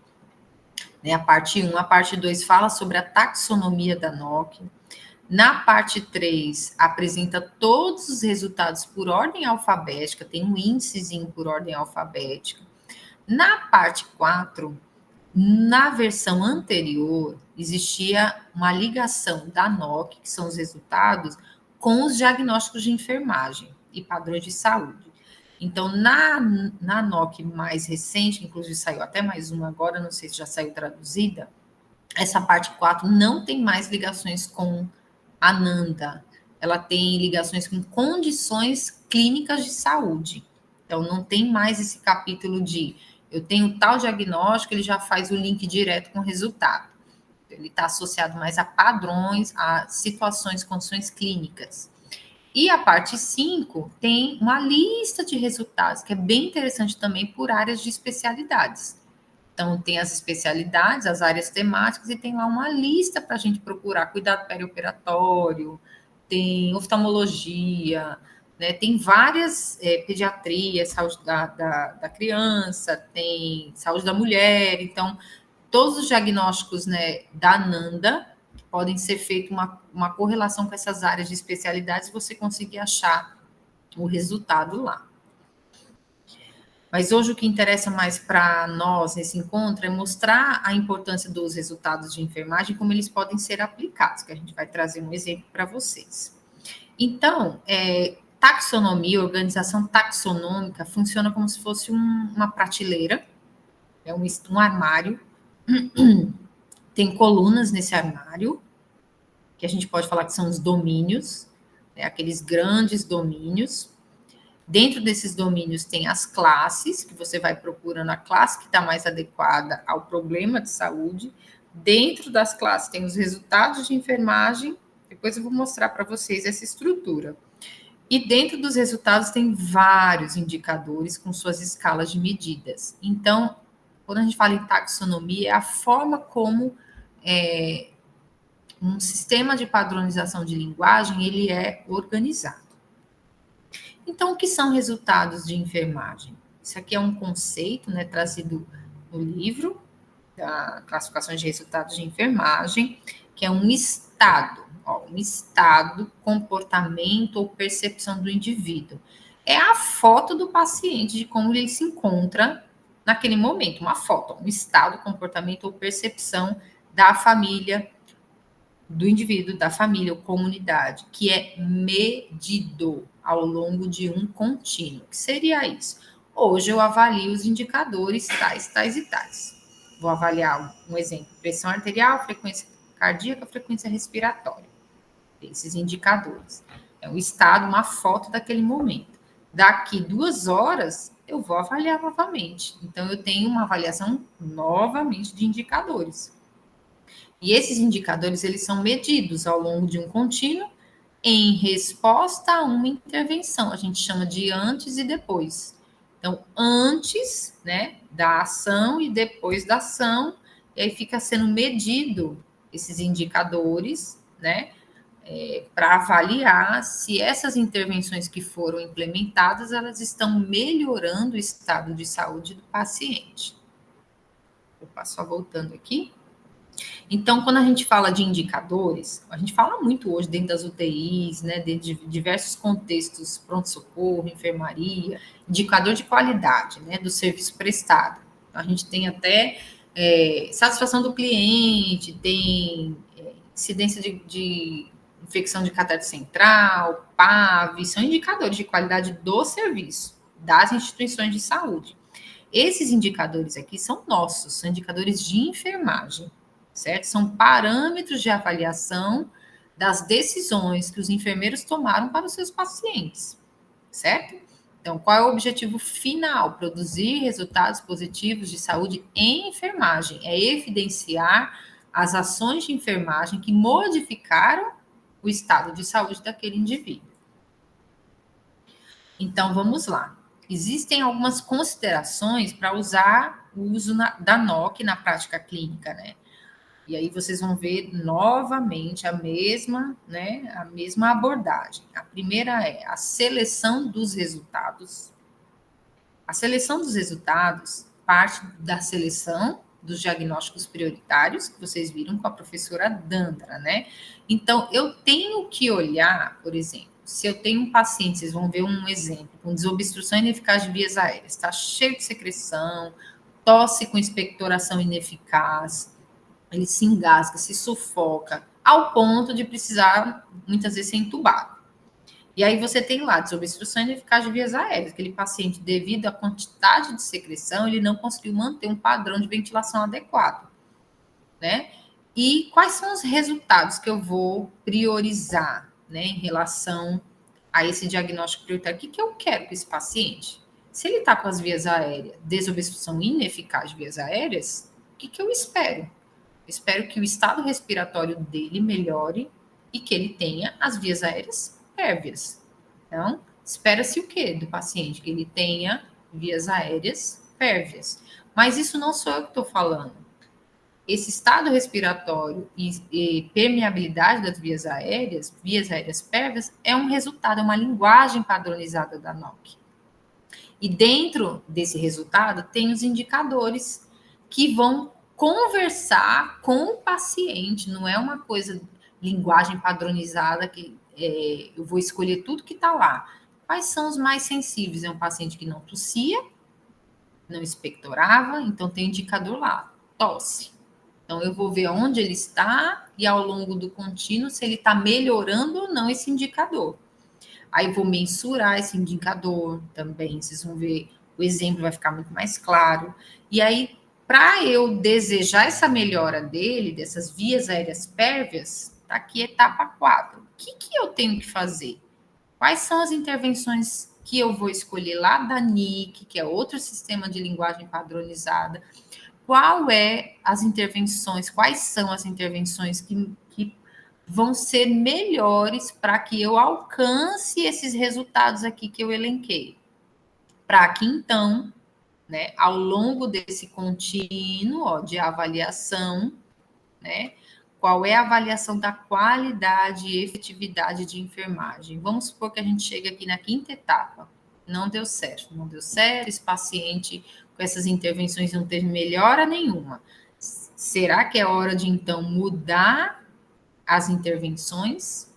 Né? A parte 1, a parte 2 fala sobre a taxonomia da NOC. Na parte 3, apresenta todos os resultados por ordem alfabética, tem um índicezinho por ordem alfabética. Na parte 4, na versão anterior, existia uma ligação da NOC, que são os resultados, com os diagnósticos de enfermagem e padrões de saúde. Então, na NOC mais recente, inclusive saiu até mais uma agora, não sei se já saiu traduzida, essa parte 4 não tem mais ligações com a NANDA, ela tem ligações com condições clínicas de saúde. Então, não tem mais esse capítulo de eu tenho tal diagnóstico, ele já faz o link direto com o resultado. Ele está associado mais a padrões, a situações, condições clínicas. E a parte 5 tem uma lista de resultados, que é bem interessante também por áreas de especialidades. Então, tem as especialidades, as áreas temáticas, e tem lá uma lista para a gente procurar cuidado perioperatório, tem oftalmologia, né, tem várias pediatria, saúde da criança, tem saúde da mulher. Então, todos os diagnósticos, né, da NANDA podem ser feitos uma correlação com essas áreas de especialidades e você conseguir achar o resultado lá. Mas hoje o que interessa mais para nós nesse encontro é mostrar a importância dos resultados de enfermagem, como eles podem ser aplicados, que a gente vai trazer um exemplo para vocês. Então, taxonomia, organização taxonômica, funciona como se fosse uma prateleira, um armário, tem colunas nesse armário, que a gente pode falar que são os domínios, né, aqueles grandes domínios. Dentro desses domínios tem as classes, que você vai procurando a classe que está mais adequada ao problema de saúde. Dentro das classes tem os resultados de enfermagem. Depois eu vou mostrar para vocês essa estrutura. E dentro dos resultados tem vários indicadores com suas escalas de medidas. Então, quando a gente fala em taxonomia, é a forma como um sistema de padronização de linguagem ele é organizado. Então, o que são resultados de enfermagem? Isso aqui é um conceito, né, trazido no livro da classificação de resultados de enfermagem, que é um estado, um estado, comportamento ou percepção do indivíduo. É a foto do paciente de como ele se encontra naquele momento, uma foto, um estado, comportamento ou percepção da família, do indivíduo, da família ou comunidade, que é medido ao longo de um contínuo. O que seria isso? Hoje eu avalio os indicadores tais, tais e tais. Vou avaliar um exemplo: pressão arterial, frequência cardíaca, frequência respiratória. Esses indicadores. É um estado, uma foto daquele momento. Daqui 2 horas, eu vou avaliar novamente. Então, eu tenho uma avaliação novamente de indicadores. E esses indicadores, eles são medidos ao longo de um contínuo em resposta a uma intervenção. A gente chama de antes e depois. Então, antes, né, da ação e depois da ação, e aí fica sendo medido esses indicadores, né, para avaliar se essas intervenções que foram implementadas, elas estão melhorando o estado de saúde do paciente. Opa, só voltando aqui. Então, quando a gente fala de indicadores, a gente fala muito hoje dentro das UTIs, né, dentro de diversos contextos, pronto-socorro, enfermaria, indicador de qualidade, né, do serviço prestado. A gente tem até satisfação do cliente, tem incidência de infecção de catéter central, PAV, são indicadores de qualidade do serviço, das instituições de saúde. Esses indicadores aqui são nossos, são indicadores de enfermagem, certo? São parâmetros de avaliação das decisões que os enfermeiros tomaram para os seus pacientes, certo? Então, qual é o objetivo final? Produzir resultados positivos de saúde em enfermagem. É evidenciar as ações de enfermagem que modificaram o estado de saúde daquele indivíduo. Então, vamos lá. Existem algumas considerações para usar o uso da NOC na prática clínica, né? E aí vocês vão ver novamente a mesma abordagem. A primeira é a seleção dos resultados. A seleção dos resultados parte da seleção dos diagnósticos prioritários, que vocês viram com a professora Dandra, né? Então, eu tenho que olhar, por exemplo, se eu tenho um paciente, vocês vão ver um exemplo, com desobstrução ineficaz de vias aéreas, está cheio de secreção, tosse com expectoração ineficaz, ele se engasga, se sufoca, ao ponto de precisar, muitas vezes, ser entubado. E aí você tem lá desobstrução ineficaz de vias aéreas, aquele paciente, devido à quantidade de secreção, ele não conseguiu manter um padrão de ventilação adequado, né? E quais são os resultados que eu vou priorizar, né, em relação a esse diagnóstico prioritário? O que eu quero com esse paciente? Se ele está com as vias aéreas, desobstrução ineficaz de vias aéreas, o que eu espero? Espero que o estado respiratório dele melhore e que ele tenha as vias aéreas pérvias. Então, espera-se o quê do paciente? Que ele tenha vias aéreas pérvias. Mas isso não sou eu que estou falando. Esse estado respiratório e permeabilidade das vias aéreas pérvias, é um resultado, é uma linguagem padronizada da NOC. E dentro desse resultado tem os indicadores que vão conversar com o paciente, não é uma coisa, linguagem padronizada que eu vou escolher tudo que está lá. Quais são os mais sensíveis? É um paciente que não tossia, não expectorava, então tem indicador lá, tosse. Então, eu vou ver onde ele está e ao longo do contínuo se ele está melhorando ou não esse indicador. Aí, vou mensurar esse indicador também. Vocês vão ver, o exemplo vai ficar muito mais claro. E aí, para eu desejar essa melhora dele, dessas vias aéreas pérvias, tá aqui etapa 4. O que eu tenho que fazer? Quais são as intervenções que eu vou escolher lá da NIC, que é outro sistema de linguagem padronizada? Quais são as intervenções que vão ser melhores para que eu alcance esses resultados aqui que eu elenquei? Para que, então, né, ao longo desse contínuo de avaliação, né, qual é a avaliação da qualidade e efetividade de enfermagem? Vamos supor que a gente chega aqui na 5ª etapa. Não deu certo, esse paciente com essas intervenções não teve melhora nenhuma. Será que é hora de, então, mudar as intervenções?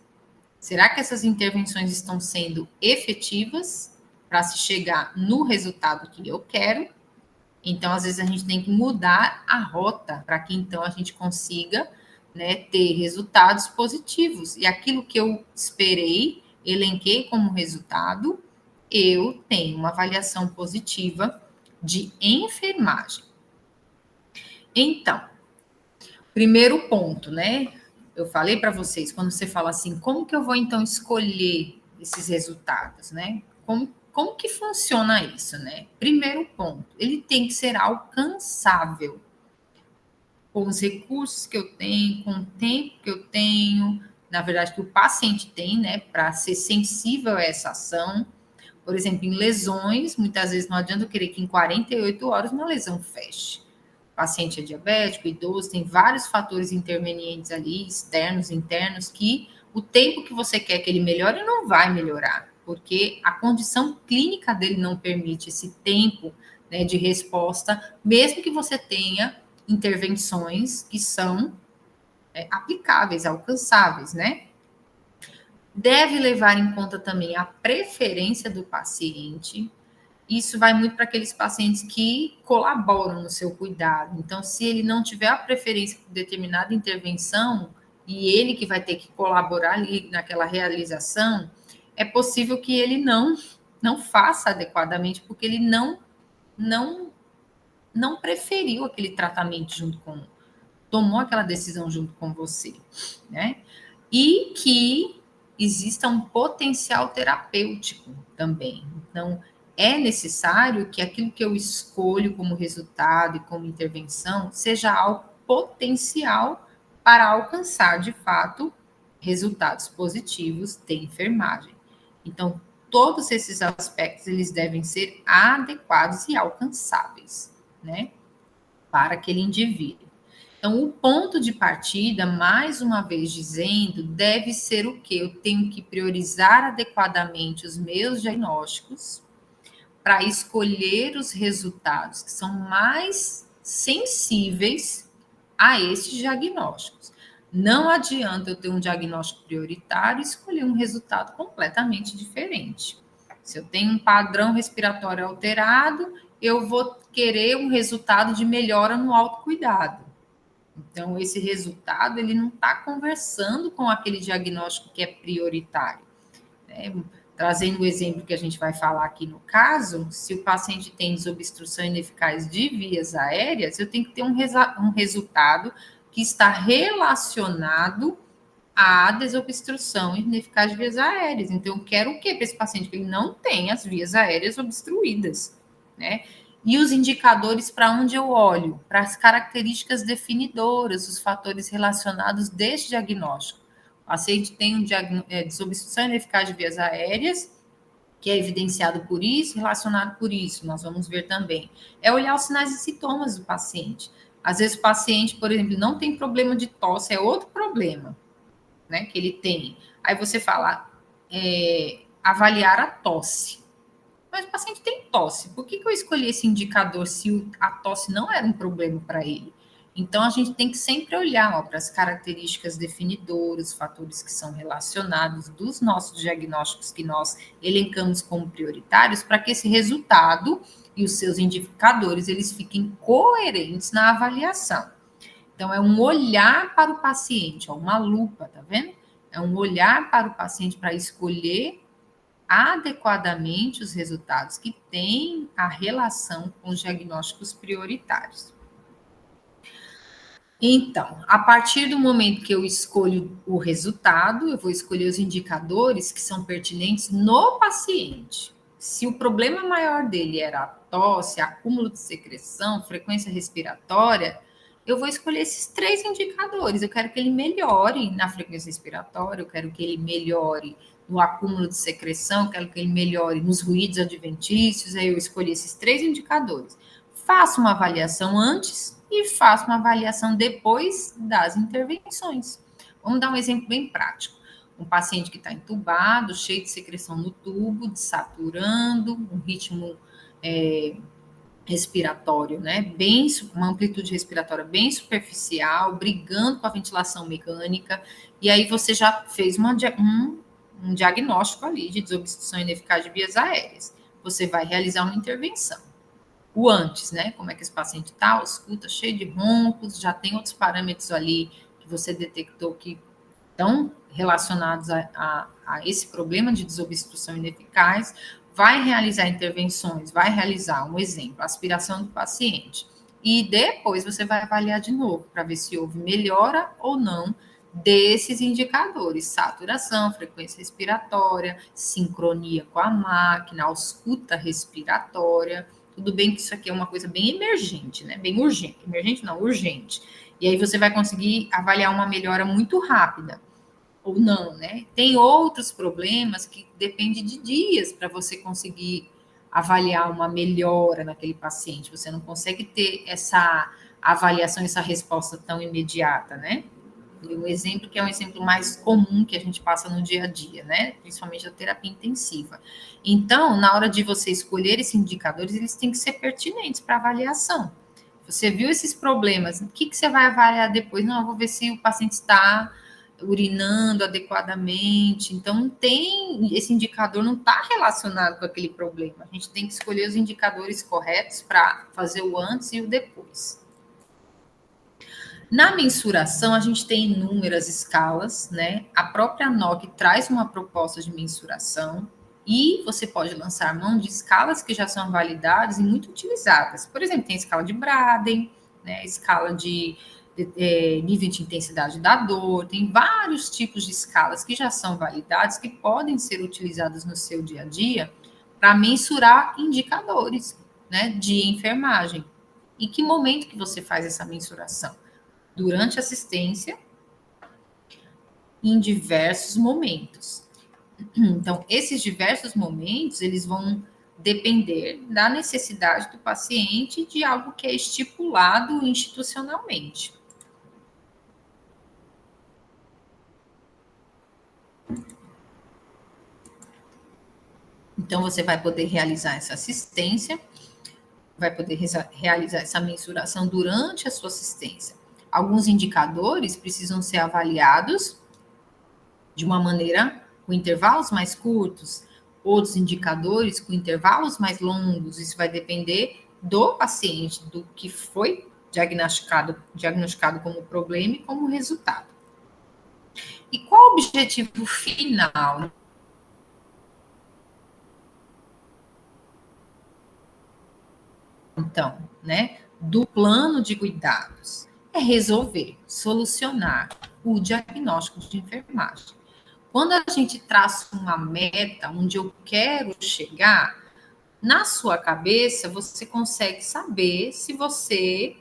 Será que essas intervenções estão sendo efetivas para se chegar no resultado que eu quero? Então, às vezes, a gente tem que mudar a rota para que, então, a gente consiga, né, ter resultados positivos. E aquilo que eu esperei, elenquei como resultado, eu tenho uma avaliação positiva de enfermagem. Então, primeiro ponto, né? Eu falei para vocês, quando você fala assim, como que eu vou, então, escolher esses resultados, né? Como que funciona isso, né? Primeiro ponto, ele tem que ser alcançável com os recursos que eu tenho, com o tempo que eu tenho, na verdade, que o paciente tem, né, para ser sensível a essa ação. Por exemplo, em lesões, muitas vezes não adianta eu querer que em 48 horas uma lesão feche. O paciente é diabético, idoso, tem vários fatores intervenientes ali, externos, internos, que o tempo que você quer que ele melhore não vai melhorar, porque a condição clínica dele não permite esse tempo, né, de resposta, mesmo que você tenha intervenções que são aplicáveis, alcançáveis, né? Deve levar em conta também a preferência do paciente. Isso vai muito para aqueles pacientes que colaboram no seu cuidado. Então, se ele não tiver a preferência por determinada intervenção e ele que vai ter que colaborar ali naquela realização, é possível que ele não faça adequadamente, porque ele não preferiu aquele tratamento tomou aquela decisão junto com você, né? E que exista um potencial terapêutico também. Então, é necessário que aquilo que eu escolho como resultado e como intervenção seja algo potencial para alcançar, de fato, resultados positivos de enfermagem. Então, todos esses aspectos, eles devem ser adequados e alcançáveis, né, para aquele indivíduo. Então, o ponto de partida, mais uma vez dizendo, deve ser o quê? Eu tenho que priorizar adequadamente os meus diagnósticos para escolher os resultados que são mais sensíveis a esses diagnósticos. Não adianta eu ter um diagnóstico prioritário e escolher um resultado completamente diferente. Se eu tenho um padrão respiratório alterado, eu vou querer um resultado de melhora no autocuidado. Então, esse resultado, ele não está conversando com aquele diagnóstico que é prioritário, né? Trazendo o exemplo que a gente vai falar aqui no caso, se o paciente tem desobstrução ineficaz de vias aéreas, eu tenho que ter um resultado que está relacionado à desobstrução ineficaz de vias aéreas. Então, eu quero o quê para esse paciente? Que ele não tenha as vias aéreas obstruídas, né? E os indicadores para onde eu olho? Para as características definidoras, os fatores relacionados deste diagnóstico. O paciente tem desobstrução ineficaz de vias aéreas, que é evidenciado por isso, relacionado por isso, nós vamos ver também. É olhar os sinais e sintomas do paciente. Às vezes o paciente, por exemplo, não tem problema de tosse, é outro problema, né, que ele tem. Aí você fala, avaliar a tosse. Mas o paciente tem tosse. Por que eu escolhi esse indicador se a tosse não era um problema para ele? Então, a gente tem que sempre olhar para as características definidoras, fatores que são relacionados dos nossos diagnósticos que nós elencamos como prioritários, para que esse resultado e os seus indicadores eles fiquem coerentes na avaliação. Então, é um olhar para o paciente, ó, uma lupa, tá vendo? É um olhar para o paciente para escolher adequadamente os resultados que têm a relação com os diagnósticos prioritários. Então, a partir do momento que eu escolho o resultado, eu vou escolher os indicadores que são pertinentes no paciente. Se o problema maior dele era a tosse, acúmulo de secreção, frequência respiratória, eu vou escolher esses 3 indicadores. Eu quero que ele melhore na frequência respiratória, eu quero que ele melhore no acúmulo de secreção, eu quero que ele melhore nos ruídos adventícios, aí eu escolhi esses 3 indicadores. Faço uma avaliação antes e faço uma avaliação depois das intervenções. Vamos dar um exemplo bem prático. Um paciente que está entubado, cheio de secreção no tubo, desaturando, um ritmo respiratório, né? Uma amplitude respiratória bem superficial, brigando com a ventilação mecânica, e aí você já fez um diagnóstico ali de desobstrução ineficaz de vias aéreas. Você vai realizar uma intervenção. O antes, né? Como é que esse paciente está, escuta, cheio de roncos, já tem outros parâmetros ali que você detectou que estão relacionados a esse problema de desobstrução ineficaz, vai realizar intervenções, vai realizar, um exemplo, aspiração do paciente. E depois você vai avaliar de novo para ver se houve melhora ou não desses indicadores, saturação, frequência respiratória, sincronia com a máquina, ausculta respiratória. Tudo bem que isso aqui é uma coisa bem emergente, né? Bem urgente. Emergente não, urgente. E aí você vai conseguir avaliar uma melhora muito rápida ou não, né? Tem outros problemas que dependem de dias para você conseguir avaliar uma melhora naquele paciente. Você não consegue ter essa avaliação, essa resposta tão imediata, né? E um exemplo que é um exemplo mais comum que a gente passa no dia a dia, né? Principalmente a terapia intensiva. Então, na hora de você escolher esses indicadores, eles têm que ser pertinentes para avaliação. Você viu esses problemas, o que você vai avaliar depois? Não, eu vou ver se o paciente está urinando adequadamente. Então, esse indicador não está relacionado com aquele problema. A gente tem que escolher os indicadores corretos para fazer o antes e o depois. Na mensuração, a gente tem inúmeras escalas, né? A própria NOC traz uma proposta de mensuração e você pode lançar mão de escalas que já são validadas e muito utilizadas. Por exemplo, tem a escala de Braden, né? Escala de nível de intensidade da dor, tem vários tipos de escalas que já são validadas, que podem ser utilizadas no seu dia a dia para mensurar indicadores, né, de enfermagem. Em que momento que você faz essa mensuração? Durante a assistência, em diversos momentos. Então, esses diversos momentos, eles vão depender da necessidade do paciente de algo que é estipulado institucionalmente. Então, você vai poder realizar essa assistência, vai poder realizar essa mensuração durante a sua assistência. Alguns indicadores precisam ser avaliados de uma maneira com intervalos mais curtos, outros indicadores com intervalos mais longos. Isso vai depender do paciente, do que foi diagnosticado como problema e como resultado. E qual o objetivo final? Então, né, do plano de cuidados é resolver, solucionar o diagnóstico de enfermagem. Quando a gente traça uma meta onde eu quero chegar, na sua cabeça você consegue saber se você,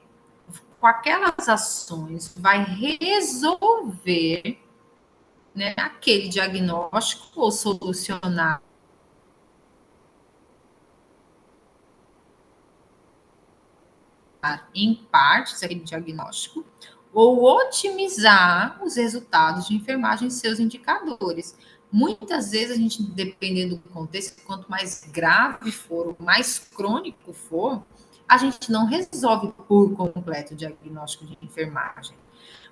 com aquelas ações, vai resolver, né, aquele diagnóstico ou solucionar em partes aquele diagnóstico, ou otimizar os resultados de enfermagem em seus indicadores. Muitas vezes a gente, dependendo do contexto, quanto mais grave for, mais crônico for, a gente não resolve por completo o diagnóstico de enfermagem.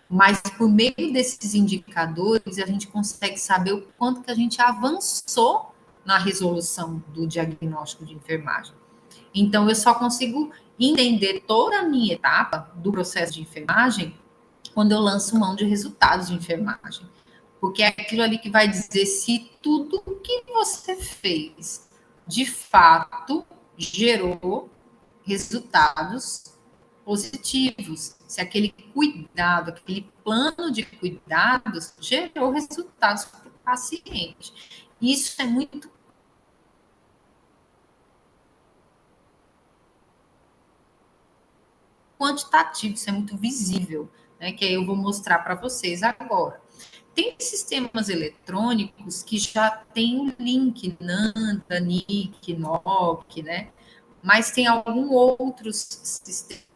Mas por meio desses indicadores, a gente consegue saber o quanto que a gente avançou na resolução do diagnóstico de enfermagem. Então, eu só consigo entender toda a minha etapa do processo de enfermagem quando eu lanço mão de resultados de enfermagem. Porque é aquilo ali que vai dizer se tudo o que você fez de fato gerou resultados positivos, se aquele cuidado, aquele plano de cuidados gerou resultados para o paciente. Isso é muito quantitativo, isso é muito visível, né? Que aí eu vou mostrar para vocês agora. Tem sistemas eletrônicos que já tem um link NANDA, NIC, NOC, né? Mas tem alguns outros sistemas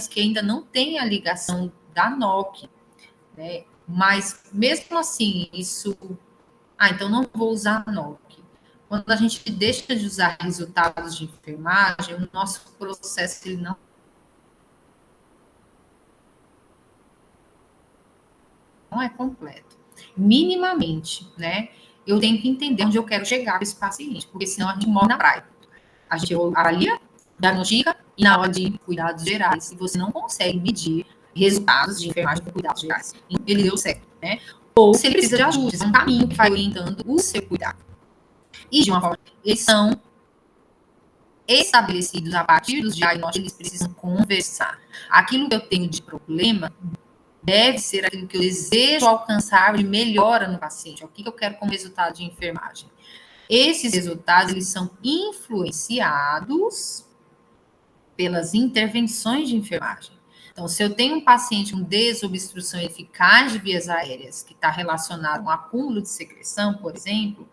que ainda não tem a ligação da NOC, né? Mas mesmo assim, isso. Ah, então não vou usar a NOC. Quando a gente deixa de usar resultados de enfermagem, o nosso processo ele não é completo. Minimamente, né? Eu tenho que entender onde eu quero chegar com esse paciente, porque senão a gente morre na praia. A gente avalia, diagnostica e na hora de cuidados gerais, se você não consegue medir resultados de enfermagem com cuidados gerais, ele deu certo, né? Ou se ele precisa de ajuda, é um caminho que vai orientando o seu cuidado. E de uma forma, eles são estabelecidos a partir dos diagnósticos, eles precisam conversar. Aquilo que eu tenho de problema deve ser aquilo que eu desejo alcançar de melhora no paciente. O que eu quero como resultado de enfermagem? Esses resultados eles são influenciados pelas intervenções de enfermagem. Então, se eu tenho um paciente com desobstrução eficaz de vias aéreas, que está relacionado a um acúmulo de secreção, por exemplo,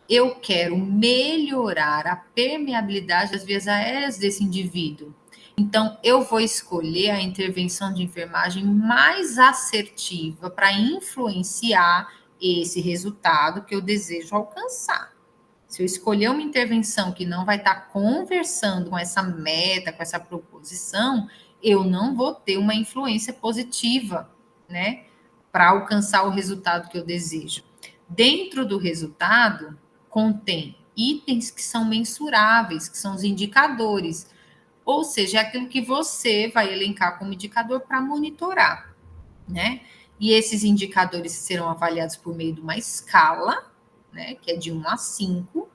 eu quero melhorar a permeabilidade das vias aéreas desse indivíduo. Então, eu vou escolher a intervenção de enfermagem mais assertiva para influenciar esse resultado que eu desejo alcançar. Se eu escolher uma intervenção que não vai estar conversando com essa meta, com essa proposição, eu não vou ter uma influência positiva, né, para alcançar o resultado que eu desejo. Dentro do resultado, contém itens que são mensuráveis, que são os indicadores, ou seja, é aquilo que você vai elencar como indicador para monitorar, né? E esses indicadores serão avaliados por meio de uma escala, né, que é de 1 a 5,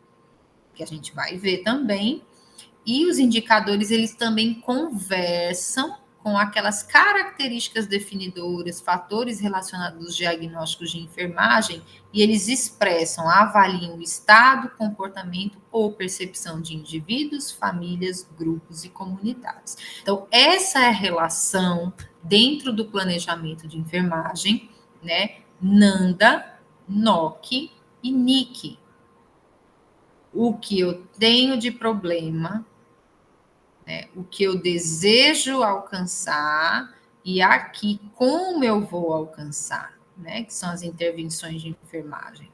que a gente vai ver também. E os indicadores, eles também conversam com aquelas características definidoras, fatores relacionados aos diagnósticos de enfermagem, e eles expressam, avaliam o estado, comportamento ou percepção de indivíduos, famílias, grupos e comunidades. Então, essa é a relação dentro do planejamento de enfermagem, né? NANDA, NOC e NIC. O que eu tenho de problema, né, o que eu desejo alcançar e aqui como eu vou alcançar, né, que são as intervenções de enfermagem.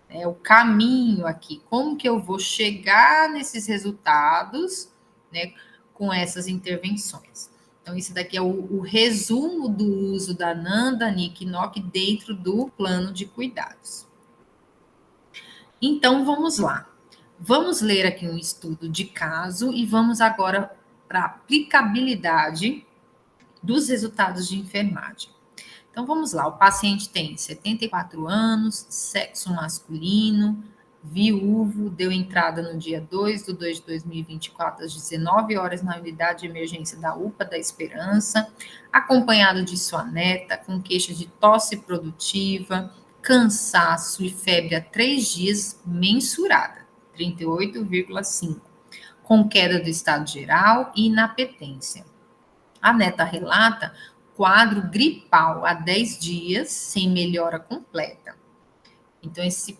É o caminho aqui, como que eu vou chegar nesses resultados, né, com essas intervenções. Então, isso daqui é o resumo do uso da NANDA, NIC e NOC dentro do plano de cuidados. Então, vamos lá. Vamos ler aqui um estudo de caso e vamos agora para a aplicabilidade dos resultados de enfermagem. Então, vamos lá. O paciente tem 74 anos, sexo masculino, viúvo, deu entrada no dia 2/2/2024, às 19 horas, na unidade de emergência da UPA da Esperança, acompanhado de sua neta, com queixa de tosse produtiva, cansaço e febre há 3 dias, mensurada, 38,5, com queda do estado geral e inapetência. A neta relata quadro gripal há 10 dias, sem melhora completa. Então, esse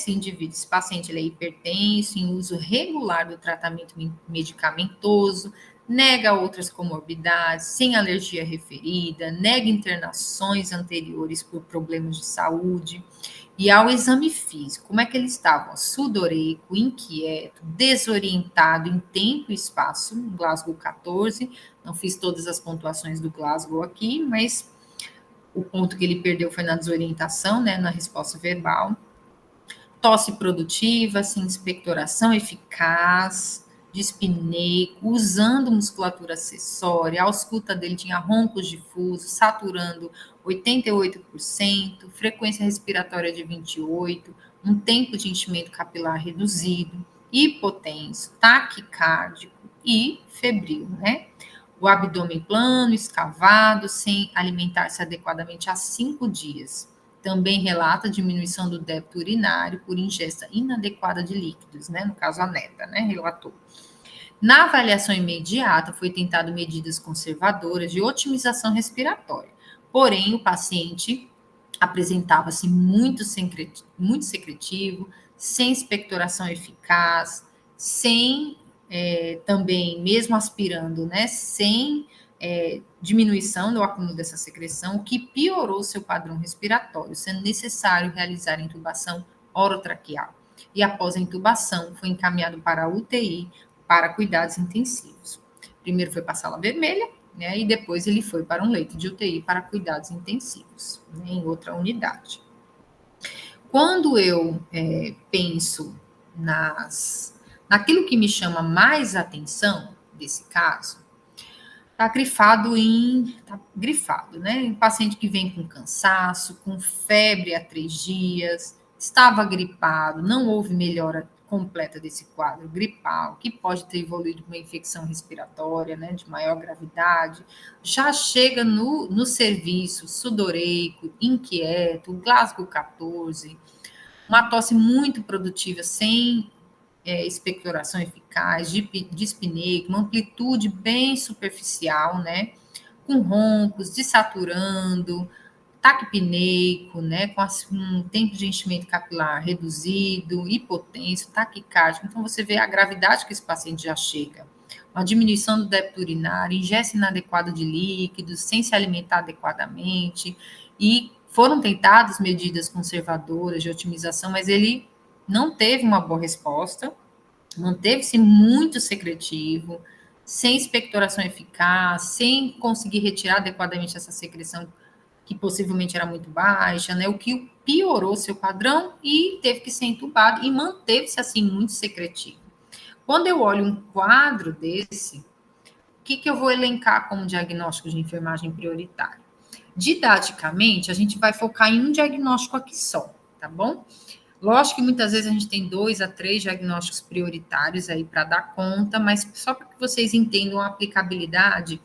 indivíduo, esse paciente, ele é hipertenso, em uso regular do tratamento medicamentoso, nega outras comorbidades, sem alergia referida, nega internações anteriores por problemas de saúde. E ao exame físico, como é que ele estava? Sudoreico, inquieto, desorientado em tempo e espaço, Glasgow 14. Não fiz todas as pontuações do Glasgow aqui, mas o ponto que ele perdeu foi na desorientação, né, na resposta verbal. Tosse produtiva, sem expectoração eficaz, dispneico, usando musculatura acessória, a ausculta dele tinha roncos difusos, saturando 88%, frequência respiratória de 28%, um tempo de enchimento capilar reduzido, hipotenso, taquicárdico e febril, né? O abdômen plano, escavado, sem alimentar-se adequadamente há 5 dias. Também relata diminuição do débito urinário por ingesta inadequada de líquidos, né? No caso, a neta, né? Relatou. Na avaliação imediata, foi tentado medidas conservadoras de otimização respiratória. Porém, o paciente apresentava-se muito secretivo, sem expectoração eficaz, sem também, mesmo aspirando, né, sem diminuição do acúmulo dessa secreção, o que piorou seu padrão respiratório, sendo necessário realizar intubação orotraqueal. E após a intubação, foi encaminhado para a UTI para cuidados intensivos. Primeiro foi para a sala vermelha, né, e depois ele foi para um leito de UTI para cuidados intensivos, né, em outra unidade. Quando eu penso naquilo que me chama mais atenção desse caso, tá grifado, né? Um paciente que vem com cansaço, com febre há 3 dias, estava gripado, não houve melhora completa desse quadro gripal, que pode ter evoluído com uma infecção respiratória, né, de maior gravidade, já chega no serviço sudoreico, inquieto, Glasgow 14, uma tosse muito produtiva, sem expectoração eficaz, dispneico, uma amplitude bem superficial, né? Com roncos, desaturando, taquipneico, né? Com um tempo de enchimento capilar reduzido, hipotenso, taquicárdico. Então, você vê a gravidade que esse paciente já chega. Uma diminuição do débito urinário, ingesta inadequada de líquidos, sem se alimentar adequadamente, e foram tentadas medidas conservadoras de otimização, mas ele não teve uma boa resposta, manteve-se muito secretivo, sem expectoração eficaz, sem conseguir retirar adequadamente essa secreção, que possivelmente era muito baixa, né? O que piorou seu padrão e teve que ser entubado e manteve-se assim muito secretivo. Quando eu olho um quadro desse, o que eu vou elencar como diagnóstico de enfermagem prioritária? Didaticamente, a gente vai focar em um diagnóstico aqui só, tá bom? Lógico que muitas vezes a gente tem 2 a 3 diagnósticos prioritários aí para dar conta, mas só para que vocês entendam a aplicabilidade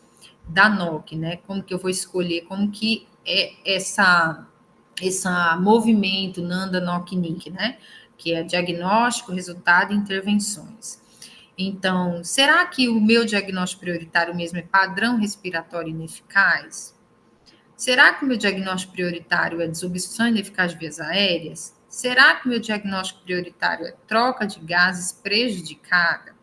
da NOC, né? Como que eu vou escolher, como que é essa movimento NANDA, NOC, NIC, né? Que é diagnóstico, resultado e intervenções. Então, será que o meu diagnóstico prioritário mesmo é padrão respiratório ineficaz? Será que o meu diagnóstico prioritário é desobstrução ineficaz de vias aéreas? Será que o meu diagnóstico prioritário é troca de gases prejudicada?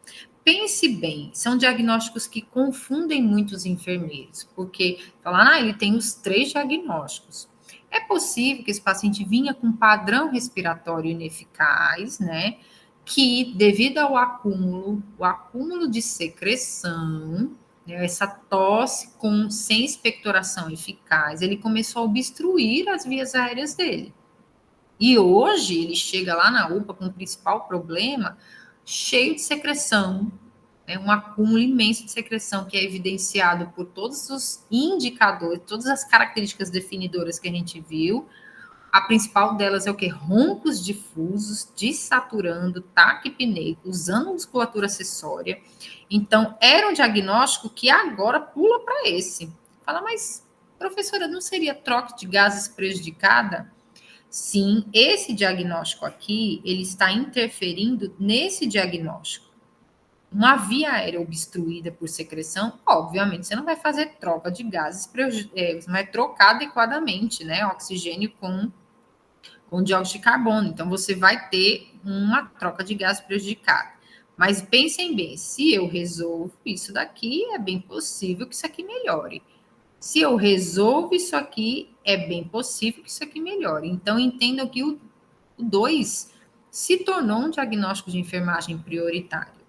Pense bem, são diagnósticos que confundem muitos enfermeiros, porque falar, ele tem os 3 diagnósticos. É possível que esse paciente vinha com padrão respiratório ineficaz, né? Que devido ao acúmulo de secreção, né, essa tosse sem expectoração eficaz, ele começou a obstruir as vias aéreas dele. E hoje ele chega lá na UPA com o principal problema, cheio de secreção, né, um acúmulo imenso de secreção que é evidenciado por todos os indicadores, todas as características definidoras que a gente viu. A principal delas é o que? Roncos difusos, desaturando, taquipneico, usando musculatura acessória. Então, era um diagnóstico que agora pula para esse. Fala, mas, professora, não seria troca de gases prejudicada? Sim, esse diagnóstico aqui, ele está interferindo nesse diagnóstico. Uma via aérea obstruída por secreção, obviamente, você não vai fazer troca de gases, você vai trocar adequadamente, né, oxigênio com dióxido de carbono. Então, você vai ter uma troca de gás prejudicada. Mas pensem bem, se eu resolvo isso daqui, é bem possível que isso aqui melhore. Se eu resolvo isso aqui, é bem possível que isso aqui melhore. Então, entendam que O 2 se tornou um diagnóstico de enfermagem prioritário,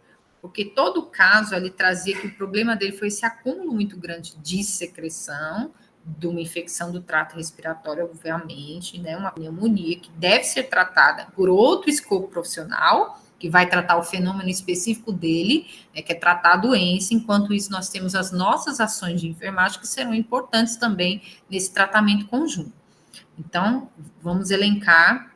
porque todo caso ele trazia que o problema dele foi esse acúmulo muito grande de secreção, de uma infecção do trato respiratório, obviamente, né, uma pneumonia que deve ser tratada por outro escopo profissional, que vai tratar o fenômeno específico dele, que é tratar a doença. Enquanto isso, nós temos as nossas ações de enfermagem que serão importantes também nesse tratamento conjunto. Então, vamos elencar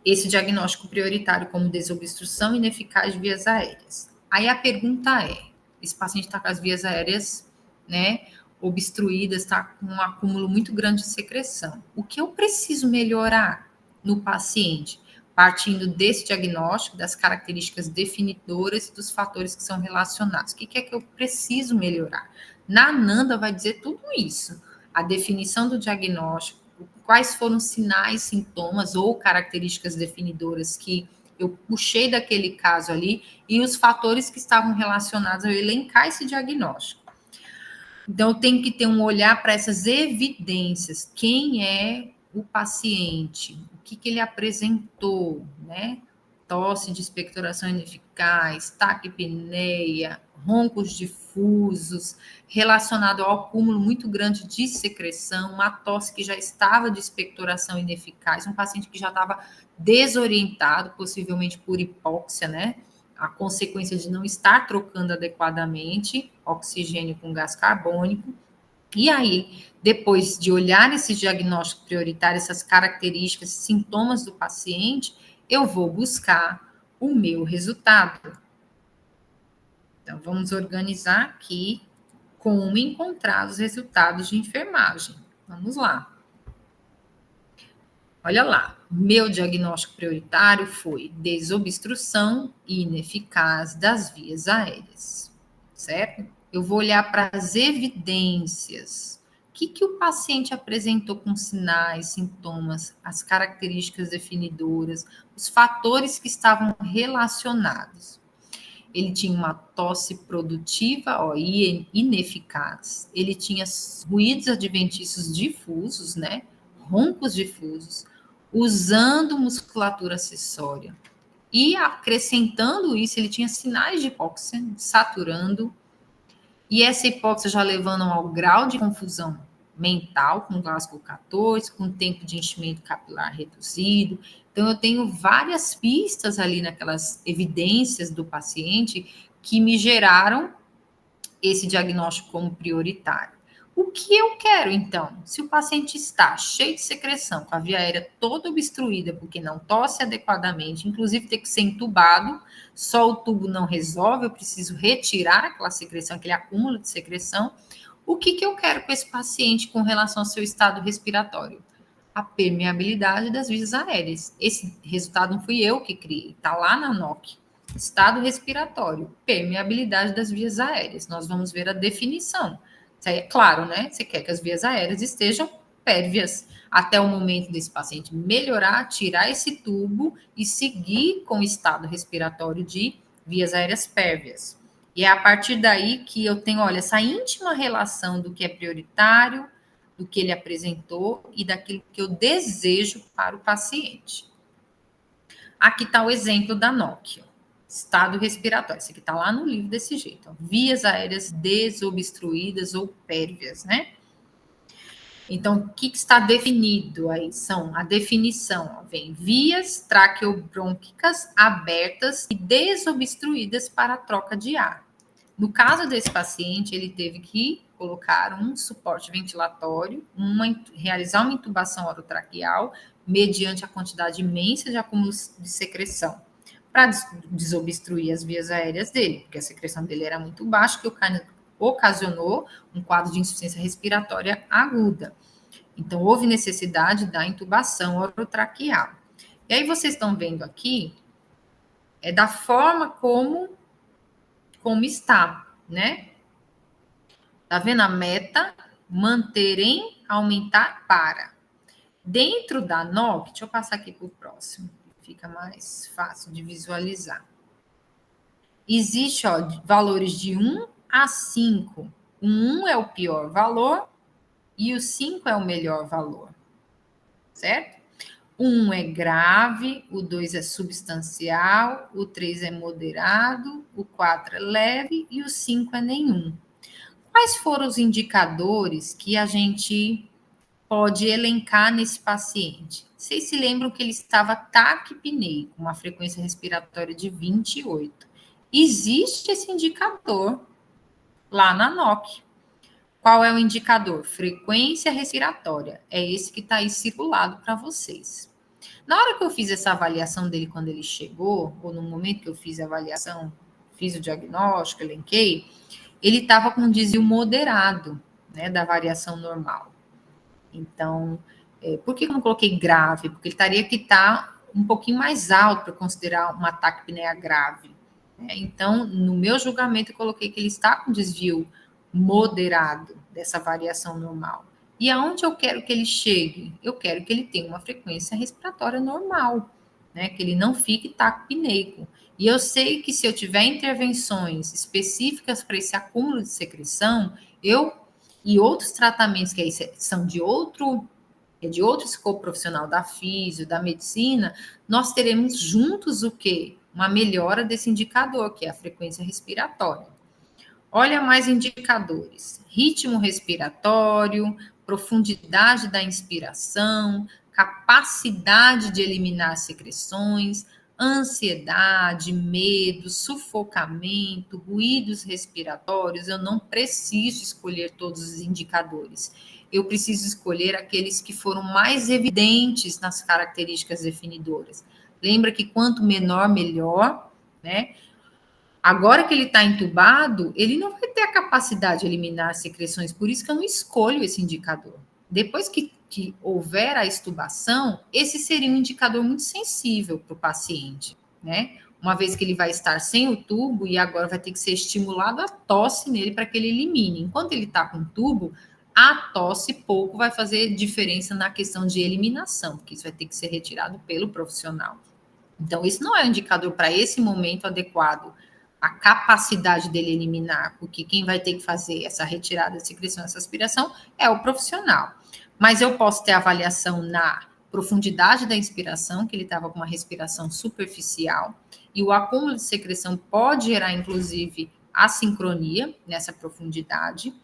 esse diagnóstico prioritário como desobstrução ineficaz de vias aéreas. Aí a pergunta é: esse paciente está com as vias aéreas, né, obstruídas, está com um acúmulo muito grande de secreção. O que eu preciso melhorar no paciente? Partindo desse diagnóstico, das características definidoras e dos fatores que são relacionados. O que é que eu preciso melhorar? Na ANANDA vai dizer tudo isso. A definição do diagnóstico, quais foram os sinais, sintomas ou características definidoras que eu puxei daquele caso ali e os fatores que estavam relacionados a eu elencar esse diagnóstico. Então, eu tenho que ter um olhar para essas evidências. Quem é o paciente? O que ele apresentou, né? Tosse de expectoração ineficaz, taquipneia, roncos difusos, relacionado ao acúmulo muito grande de secreção, uma tosse que já estava de expectoração ineficaz, um paciente que já estava desorientado, possivelmente por hipóxia, né? A consequência de não estar trocando adequadamente oxigênio com gás carbônico. E aí, depois de olhar esse diagnóstico prioritário, essas características, sintomas do paciente, eu vou buscar o meu resultado. Então, vamos organizar aqui como encontrar os resultados de enfermagem. Vamos lá. Olha lá, meu diagnóstico prioritário foi desobstrução ineficaz das vias aéreas, certo? Eu vou olhar para as evidências. O que o paciente apresentou com sinais, sintomas, as características definidoras, os fatores que estavam relacionados. Ele tinha uma tosse produtiva, e ineficaz. Ele tinha ruídos adventícios difusos, né? Roncos difusos, usando musculatura acessória. E acrescentando isso, ele tinha sinais de hipóxia, saturando, e essa hipóxia já levando ao grau de confusão mental, com Glasgow 14, com tempo de enchimento capilar reduzido. Então, eu tenho várias pistas ali naquelas evidências do paciente que me geraram esse diagnóstico como prioritário. O que eu quero, então? Se o paciente está cheio de secreção, com a via aérea toda obstruída, porque não tosse adequadamente, inclusive ter que ser entubado, só o tubo não resolve, eu preciso retirar aquela secreção, aquele acúmulo de secreção. O que eu quero com esse paciente com relação ao seu estado respiratório? A permeabilidade das vias aéreas. Esse resultado não fui eu que criei, está lá na NOC. Estado respiratório, permeabilidade das vias aéreas. Nós vamos ver a definição. É claro, né? Você quer que as vias aéreas estejam pérvias até o momento desse paciente melhorar, tirar esse tubo e seguir com o estado respiratório de vias aéreas pérvias. E é a partir daí que eu tenho, olha, essa íntima relação do que é prioritário, do que ele apresentou e daquilo que eu desejo para o paciente. Aqui está o exemplo da NOC. Estado respiratório. Isso aqui está lá no livro desse jeito. Ó. Vias aéreas desobstruídas ou pérvias, né? Então, o que está definido aí? São a definição, ó, vem vias traqueobrônquicas abertas e desobstruídas para a troca de ar. No caso desse paciente, ele teve que colocar um suporte ventilatório, realizar uma intubação orotraqueal, mediante a quantidade imensa de acúmulos de secreção, para desobstruir as vias aéreas dele, porque a secreção dele era muito baixa, que ocasionou um quadro de insuficiência respiratória aguda. Então, houve necessidade da intubação orotraqueal. E aí, vocês estão vendo aqui, é da forma como está, né? Tá vendo a meta? Manter em, aumentar para. Dentro da NOC, deixa eu passar aqui para o próximo, fica mais fácil de visualizar. Existe, ó, valores de 1 a 5. O 1 é o pior valor e o 5 é o melhor valor, certo? 1 é grave, o 2 é substancial, o 3 é moderado, o 4 é leve e o 5 é nenhum. Quais foram os indicadores que a gente pode elencar nesse paciente? Vocês se lembram que ele estava taquipneico, uma frequência respiratória de 28. Existe esse indicador lá na NOC. Qual é o indicador? Frequência respiratória. É esse que está aí circulado para vocês. Na hora que eu fiz essa avaliação dele quando ele chegou, ou no momento que eu fiz a avaliação, fiz o diagnóstico, elenquei, ele estava com um desvio moderado, né, da variação normal. Então, por que eu não coloquei grave? Porque ele teria que estar um pouquinho mais alto para considerar uma taquipneia grave. Né? Então, no meu julgamento, eu coloquei que ele está com desvio moderado dessa variação normal. E aonde eu quero que ele chegue? Eu quero que ele tenha uma frequência respiratória normal, né? Que ele não fique taquipneico. E eu sei que se eu tiver intervenções específicas para esse acúmulo de secreção, e outros tratamentos que aí são de outro escopo profissional da físio, da medicina, nós teremos juntos o quê? Uma melhora desse indicador, que é a frequência respiratória. Olha mais indicadores: ritmo respiratório, profundidade da inspiração, capacidade de eliminar secreções, ansiedade, medo, sufocamento, ruídos respiratórios. Eu não preciso escolher todos os indicadores. Eu preciso escolher aqueles que foram mais evidentes nas características definidoras. Lembra que quanto menor, melhor, né? Agora que ele está entubado, ele não vai ter a capacidade de eliminar secreções, por isso que eu não escolho esse indicador. Depois que houver a extubação, esse seria um indicador muito sensível para o paciente, né? Uma vez que ele vai estar sem o tubo e agora vai ter que ser estimulado a tosse nele para que ele elimine. Enquanto ele está com o tubo, a tosse pouco vai fazer diferença na questão de eliminação, porque isso vai ter que ser retirado pelo profissional. Então, isso não é um indicador para esse momento adequado, a capacidade dele eliminar, porque quem vai ter que fazer essa retirada de secreção, essa aspiração, é o profissional. Mas eu posso ter avaliação na profundidade da inspiração, que ele estava com uma respiração superficial, e o acúmulo de secreção pode gerar, inclusive, assincronia nessa profundidade.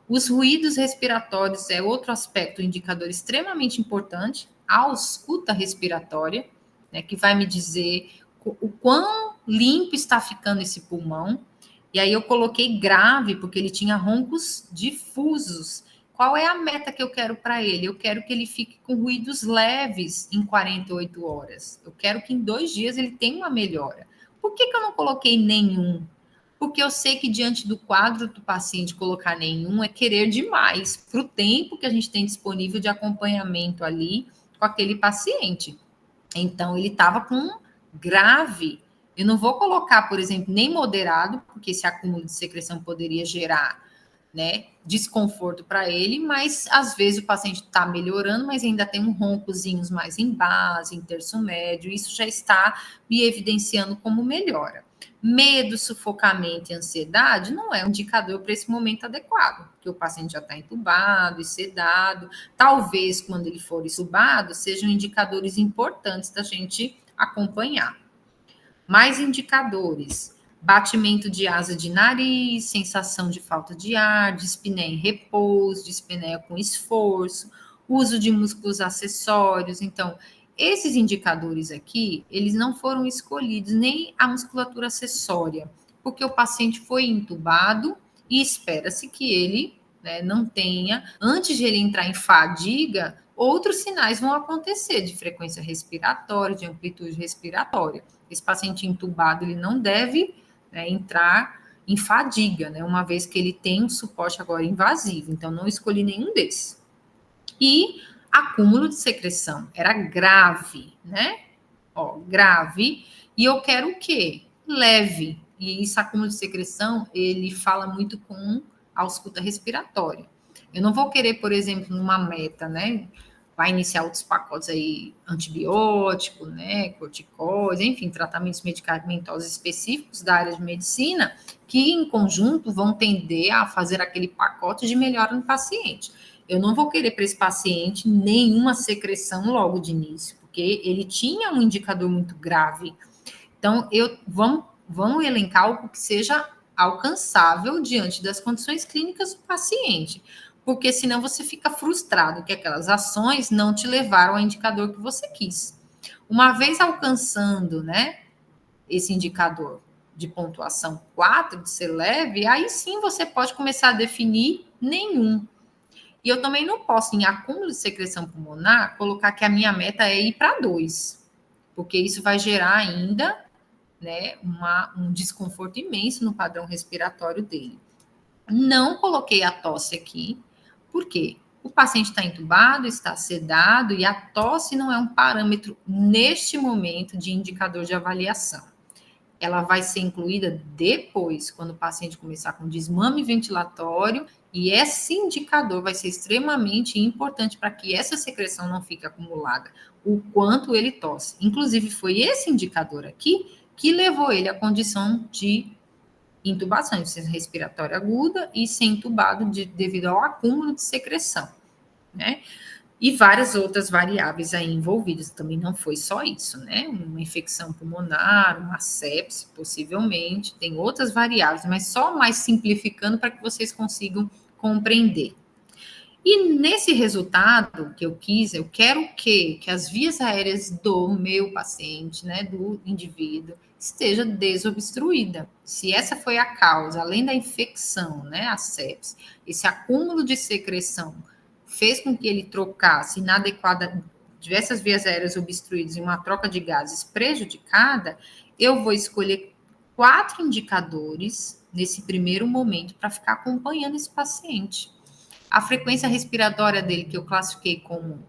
Os ruídos respiratórios é outro aspecto, um indicador extremamente importante, a ausculta respiratória, né, que vai me dizer o quão limpo está ficando esse pulmão. E aí eu coloquei grave, porque ele tinha roncos difusos. Qual é a meta que eu quero para ele? Eu quero que ele fique com ruídos leves em 48 horas. Eu quero que em 2 dias ele tenha uma melhora. Por que eu não coloquei nenhum? Porque eu sei que diante do quadro do paciente colocar nenhum é querer demais para o tempo que a gente tem disponível de acompanhamento ali com aquele paciente. Então, ele estava com grave. Eu não vou colocar, por exemplo, nem moderado, porque esse acúmulo de secreção poderia gerar, né, desconforto para ele, mas às vezes o paciente está melhorando, mas ainda tem um roncozinhos mais em base, em terço médio, isso já está me evidenciando como melhora. Medo, sufocamento e ansiedade não é um indicador para esse momento adequado, porque o paciente já está entubado e sedado. Talvez, quando ele for extubado, sejam indicadores importantes da gente acompanhar. Mais indicadores: batimento de asa de nariz, sensação de falta de ar, dispneia em repouso, dispneia com esforço, uso de músculos acessórios. Então, esses indicadores aqui, eles não foram escolhidos, nem a musculatura acessória, porque o paciente foi entubado e espera-se que ele, né, não tenha, antes de ele entrar em fadiga, outros sinais vão acontecer de frequência respiratória, de amplitude respiratória. Esse paciente entubado, ele não deve, né, entrar em fadiga, né, uma vez que ele tem um suporte agora invasivo. Então, não escolhi nenhum desses. E acúmulo de secreção era grave, né? Ó, grave. E eu quero o quê? Leve. E esse acúmulo de secreção, ele fala muito com a ausculta respiratória. Eu não vou querer, por exemplo, numa meta, né? Vai iniciar outros pacotes aí, antibiótico, né? Corticóide, enfim, tratamentos medicamentosos específicos da área de medicina, que em conjunto vão tender a fazer aquele pacote de melhora no paciente. Eu não vou querer para esse paciente nenhuma secreção logo de início, porque porque ele tinha um indicador muito grave. Então, vamos elencar algo que seja alcançável diante das condições clínicas do paciente, porque senão você fica frustrado que aquelas ações não te levaram ao indicador que você quis. Uma vez alcançando, né, esse indicador de pontuação 4, de ser leve, aí sim você pode começar a definir nenhum. E eu também não posso, em acúmulo de secreção pulmonar, colocar que a minha meta é ir para 2, porque isso vai gerar ainda, né, um desconforto imenso no padrão respiratório dele. Não coloquei a tosse aqui, por quê? O paciente está entubado, está sedado e a tosse não é um parâmetro neste momento de indicador de avaliação. Ela vai ser incluída depois, quando o paciente começar com desmame ventilatório, e esse indicador vai ser extremamente importante para que essa secreção não fique acumulada, o quanto ele tosse. Inclusive, foi esse indicador aqui que levou ele à condição de intubação, insuficiência respiratória aguda e ser intubado devido ao acúmulo de secreção, né? E várias outras variáveis aí envolvidas, também não foi só isso, né? Uma infecção pulmonar, uma sepse, possivelmente, tem outras variáveis, mas só mais simplificando para que vocês consigam compreender. E nesse resultado que eu quis, eu quero o quê? Que as vias aéreas do meu paciente, né, do indivíduo, esteja desobstruída. Se essa foi a causa, além da infecção, né, a sepse, esse acúmulo de secreção fez com que ele trocasse inadequada, diversas vias aéreas obstruídas e uma troca de gases prejudicada, eu vou escolher 4 indicadores nesse primeiro momento para ficar acompanhando esse paciente. A frequência respiratória dele, que eu classifiquei como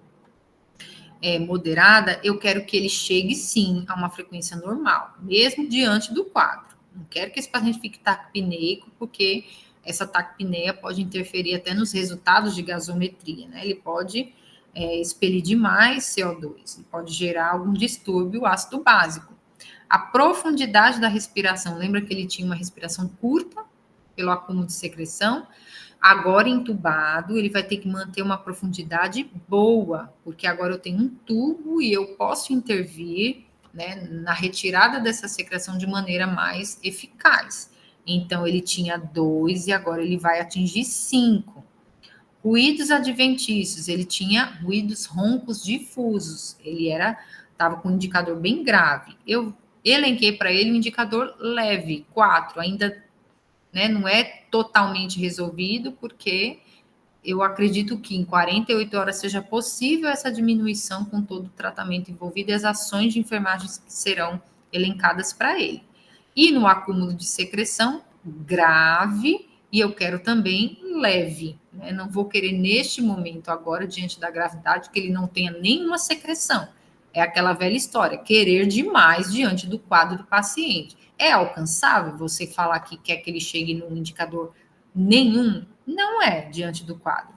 moderada, eu quero que ele chegue sim a uma frequência normal, mesmo diante do quadro. Não quero que esse paciente fique taquipneico, porque essa taquipneia pode interferir até nos resultados de gasometria, né? Ele pode expelir demais CO2, e pode gerar algum distúrbio ácido básico. A profundidade da respiração, lembra que ele tinha uma respiração curta pelo acúmulo de secreção? Agora entubado, ele vai ter que manter uma profundidade boa, porque agora eu tenho um tubo e eu posso intervir, né, na retirada dessa secreção de maneira mais eficaz. Então, ele tinha 2 e agora ele vai atingir 5. Ruídos adventícios, ele tinha ruídos roncos difusos, ele estava com um indicador bem grave. Eu elenquei para ele um indicador leve, 4, ainda, né, não é totalmente resolvido, porque eu acredito que em 48 horas seja possível essa diminuição com todo o tratamento envolvido e as ações de enfermagem que serão elencadas para ele. E no acúmulo de secreção, grave, e eu quero também leve, né? Não vou querer neste momento agora, diante da gravidade, que ele não tenha nenhuma secreção. É aquela velha história, querer demais diante do quadro do paciente. É alcançável você falar que quer que ele chegue num indicador nenhum? Não é diante do quadro.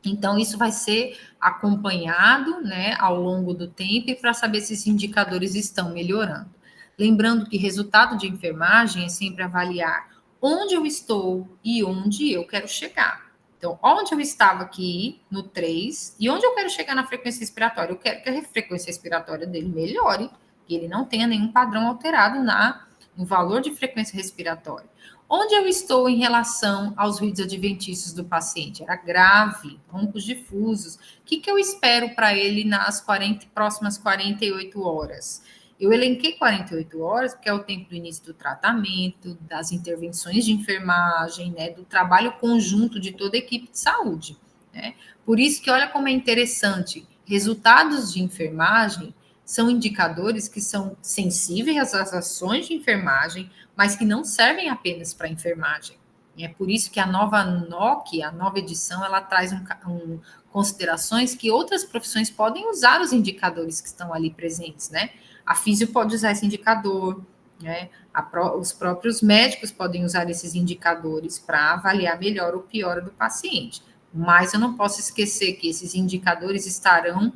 Então, isso vai ser acompanhado, né, ao longo do tempo para saber se esses indicadores estão melhorando. Lembrando que resultado de enfermagem é sempre avaliar onde eu estou e onde eu quero chegar. Então, onde eu estava aqui no 3 e onde eu quero chegar na frequência respiratória? Eu quero que a frequência respiratória dele melhore, que ele não tenha nenhum padrão alterado no valor de frequência respiratória. Onde eu estou em relação aos ruídos adventícios do paciente? Era grave, roncos difusos. O que eu espero para ele nas próximas 48 horas? Eu elenquei 48 horas, porque é o tempo do início do tratamento, das intervenções de enfermagem, né, do trabalho conjunto de toda a equipe de saúde, né? Por isso que olha como é interessante, resultados de enfermagem são indicadores que são sensíveis às ações de enfermagem, mas que não servem apenas para a enfermagem. É por isso que a nova NOC, a nova edição, ela traz considerações que outras profissões podem usar os indicadores que estão ali presentes, né? A físio pode usar esse indicador, né? Os próprios médicos podem usar esses indicadores para avaliar melhor ou pior do paciente. Mas eu não posso esquecer que esses indicadores estarão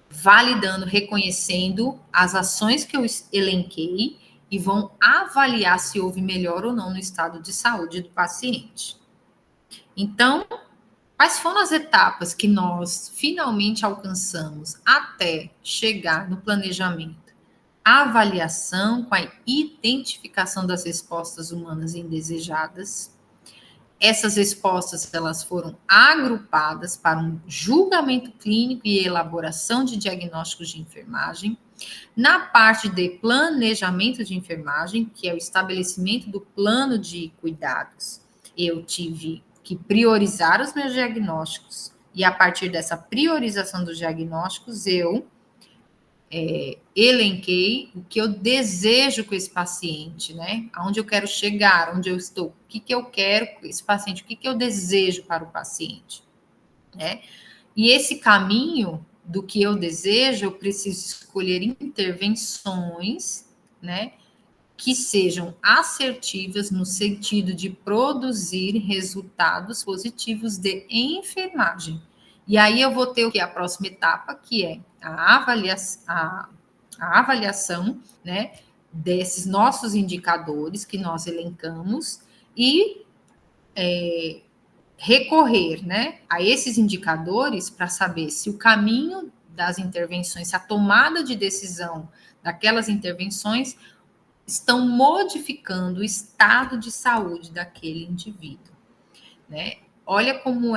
validando, reconhecendo as ações que eu elenquei e vão avaliar se houve melhor ou não no estado de saúde do paciente. Então, Quais foram as etapas que nós finalmente alcançamos até chegar no planejamento? A avaliação com a identificação das respostas humanas indesejadas. Essas respostas elas foram agrupadas para um julgamento clínico e elaboração de diagnósticos de enfermagem. Na parte de planejamento de enfermagem, que é o estabelecimento do plano de cuidados, eu tive que priorizar os meus diagnósticos e a partir dessa priorização dos diagnósticos eu elenquei o que eu desejo com esse paciente, né? Aonde eu quero chegar, onde eu estou, o que eu quero com esse paciente, o que eu desejo para o paciente, né? E esse caminho do que eu desejo, eu preciso escolher intervenções, né? Que sejam assertivas no sentido de produzir resultados positivos de enfermagem. E aí eu vou ter o que? A próxima etapa, que é a avaliação, né, desses nossos indicadores que nós elencamos e recorrer, né, a esses indicadores para saber se o caminho das intervenções, se a tomada de decisão daquelas intervenções estão modificando o estado de saúde daquele indivíduo, né? Olha como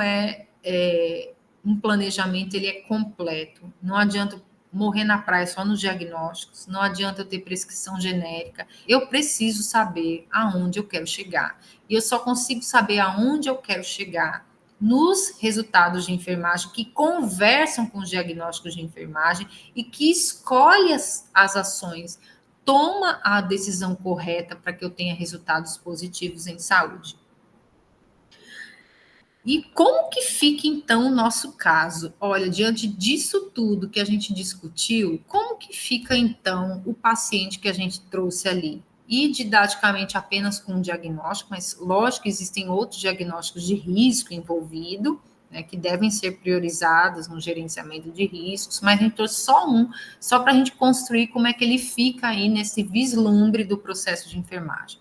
um planejamento, ele é completo. Não adianta morrer na praia só nos diagnósticos, não adianta eu ter prescrição genérica. Eu preciso saber aonde eu quero chegar. E eu só consigo saber aonde eu quero chegar nos resultados de enfermagem que conversam com os diagnósticos de enfermagem e que escolhe as ações, toma a decisão correta para que eu tenha resultados positivos em saúde. E como que fica, então, o nosso caso? Olha, diante disso tudo que a gente discutiu, como que fica, então, o paciente que a gente trouxe ali? E didaticamente apenas com um diagnóstico, mas lógico que existem outros diagnósticos de risco envolvido, né, que devem ser priorizados no gerenciamento de riscos, mas a gente trouxe só um, só para a gente construir como é que ele fica aí nesse vislumbre do processo de enfermagem.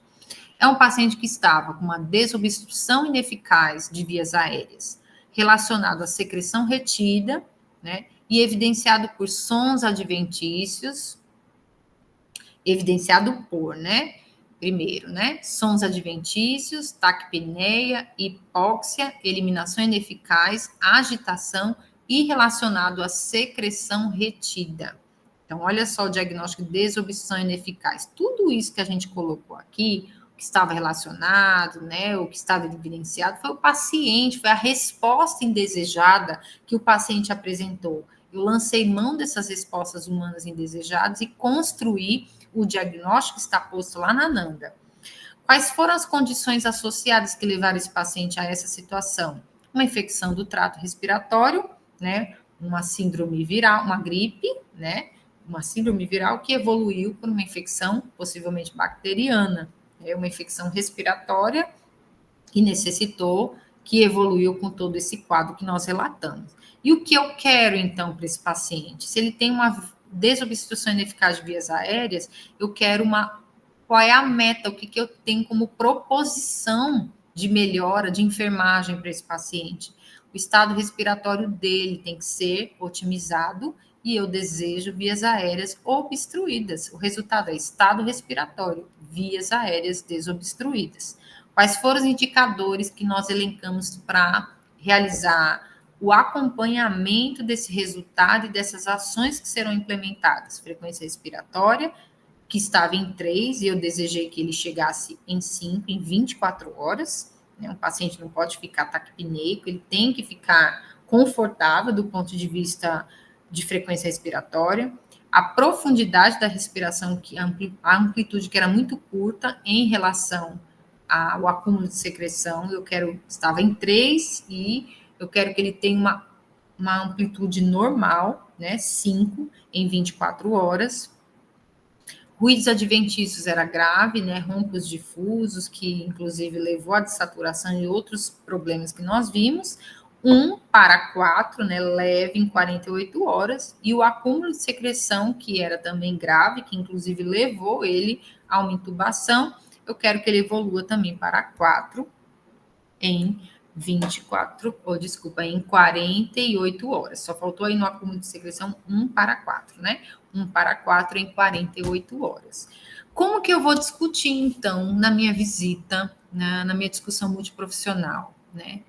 É um paciente que estava com uma desobstrução ineficaz de vias aéreas, relacionado à secreção retida, né, e evidenciado por sons adventícios, evidenciado por, né, primeiro, né, sons adventícios, taquipneia, hipóxia, eliminação ineficaz, agitação e relacionado à secreção retida. Então, olha só o diagnóstico de desobstrução ineficaz. Tudo isso que a gente colocou aqui, que estava relacionado, né, o que estava evidenciado, foi o paciente, foi a resposta indesejada que o paciente apresentou. Eu lancei mão dessas respostas humanas indesejadas e construí o diagnóstico que está posto lá na NANDA. Quais foram as condições associadas que levaram esse paciente a essa situação? Uma infecção do trato respiratório, né, uma síndrome viral, uma gripe, né, uma síndrome viral que evoluiu por uma infecção possivelmente bacteriana, uma infecção respiratória que necessitou, que evoluiu com todo esse quadro que nós relatamos. E o que eu quero, então, para esse paciente? Se ele tem uma desobstrução ineficaz de vias aéreas, eu quero uma... Qual é a meta? O que eu tenho como proposição de melhora, de enfermagem para esse paciente? O estado respiratório dele tem que ser otimizado e eu desejo vias aéreas obstruídas. O resultado é estado respiratório, vias aéreas desobstruídas. Quais foram os indicadores que nós elencamos para realizar o acompanhamento desse resultado e dessas ações que serão implementadas? Frequência respiratória, que estava em 3, e eu desejei que ele chegasse em 5, em 24 horas. Um paciente não pode ficar taquipneico, ele tem que ficar confortável do ponto de vista de frequência respiratória. A profundidade da respiração, a amplitude que era muito curta em relação ao acúmulo de secreção, estava em 3 e eu quero que ele tenha uma amplitude normal, né, 5 em 24 horas. Ruídos adventícios era grave, né, roncos difusos, que inclusive levou à dessaturação e outros problemas que nós vimos. 1 para 4, né, leve em 48 horas, e o acúmulo de secreção, que era também grave, que inclusive levou ele a uma intubação, eu quero que ele evolua também para 4 em em 48 horas. Só faltou aí no acúmulo de secreção 1/4, né? 1/4 em 48 horas. Como que eu vou discutir, então, na minha visita, na minha discussão multiprofissional, né?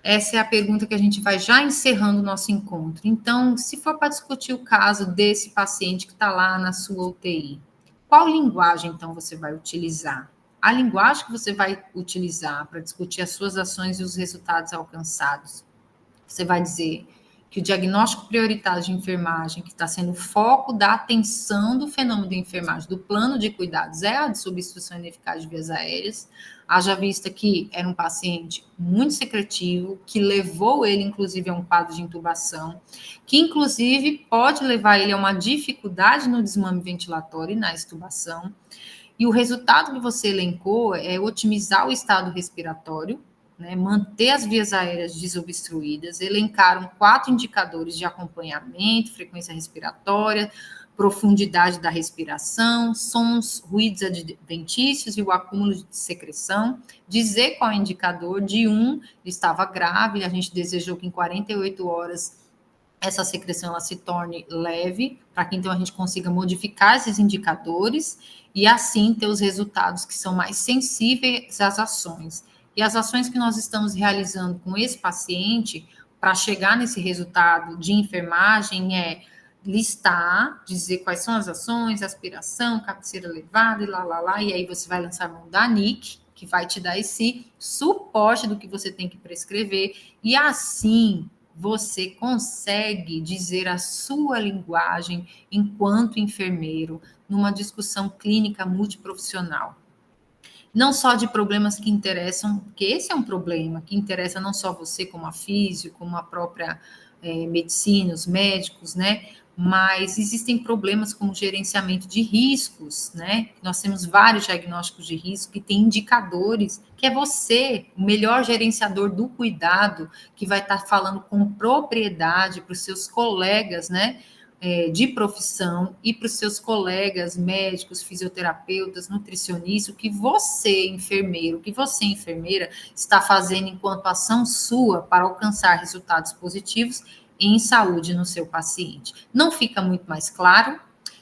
Essa é a pergunta que a gente vai já encerrando o nosso encontro. Então, se for para discutir o caso desse paciente que está lá na sua UTI, qual linguagem, então, você vai utilizar? A linguagem que você vai utilizar para discutir as suas ações e os resultados alcançados. Você vai dizer que o diagnóstico prioritário de enfermagem, que está sendo o foco da atenção do fenômeno de enfermagem, do plano de cuidados, é a de substituição ineficaz de vias aéreas, haja vista que era um paciente muito secretivo, que levou ele, inclusive, a um quadro de intubação, que, inclusive, pode levar ele a uma dificuldade no desmame ventilatório e na extubação. E o resultado que você elencou é otimizar o estado respiratório, né, manter as vias aéreas desobstruídas, elencaram 4 indicadores de acompanhamento, frequência respiratória, profundidade da respiração, sons, ruídos adventícios e o acúmulo de secreção, dizer qual é o indicador, de um, estava grave, a gente desejou que em 48 horas essa secreção ela se torne leve, para que então a gente consiga modificar esses indicadores e assim ter os resultados que são mais sensíveis às ações. E as ações que nós estamos realizando com esse paciente para chegar nesse resultado de enfermagem é listar, dizer quais são as ações, aspiração, cabeceira elevada e lá, e aí você vai lançar a mão da NIC, que vai te dar esse suporte do que você tem que prescrever, e assim você consegue dizer a sua linguagem enquanto enfermeiro numa discussão clínica multiprofissional. Não só de problemas que interessam, porque esse é um problema que interessa não só você como a físio, como a própria medicina, os médicos, né? Mas existem problemas como gerenciamento de riscos, né? Nós temos vários diagnósticos de risco que têm indicadores, que é você, o melhor gerenciador do cuidado, que vai estar falando com propriedade para os seus colegas, né? De profissão e para os seus colegas médicos, fisioterapeutas, nutricionistas, o que você, enfermeiro, o que você, enfermeira, está fazendo enquanto ação sua para alcançar resultados positivos em saúde no seu paciente. Não fica muito mais claro,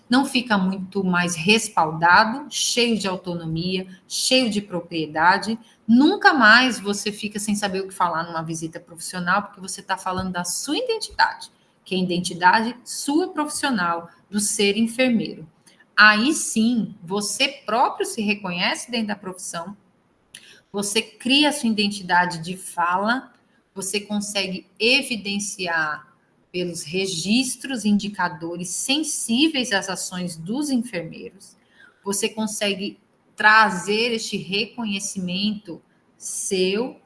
não fica muito mais respaldado, cheio de autonomia, cheio de propriedade. Nunca mais você fica sem saber o que falar numa visita profissional, porque você está falando da sua identidade, que é a identidade sua profissional, do ser enfermeiro. Aí sim, você próprio se reconhece dentro da profissão, você cria a sua identidade de fala, você consegue evidenciar pelos registros, indicadores sensíveis às ações dos enfermeiros, você consegue trazer este reconhecimento seu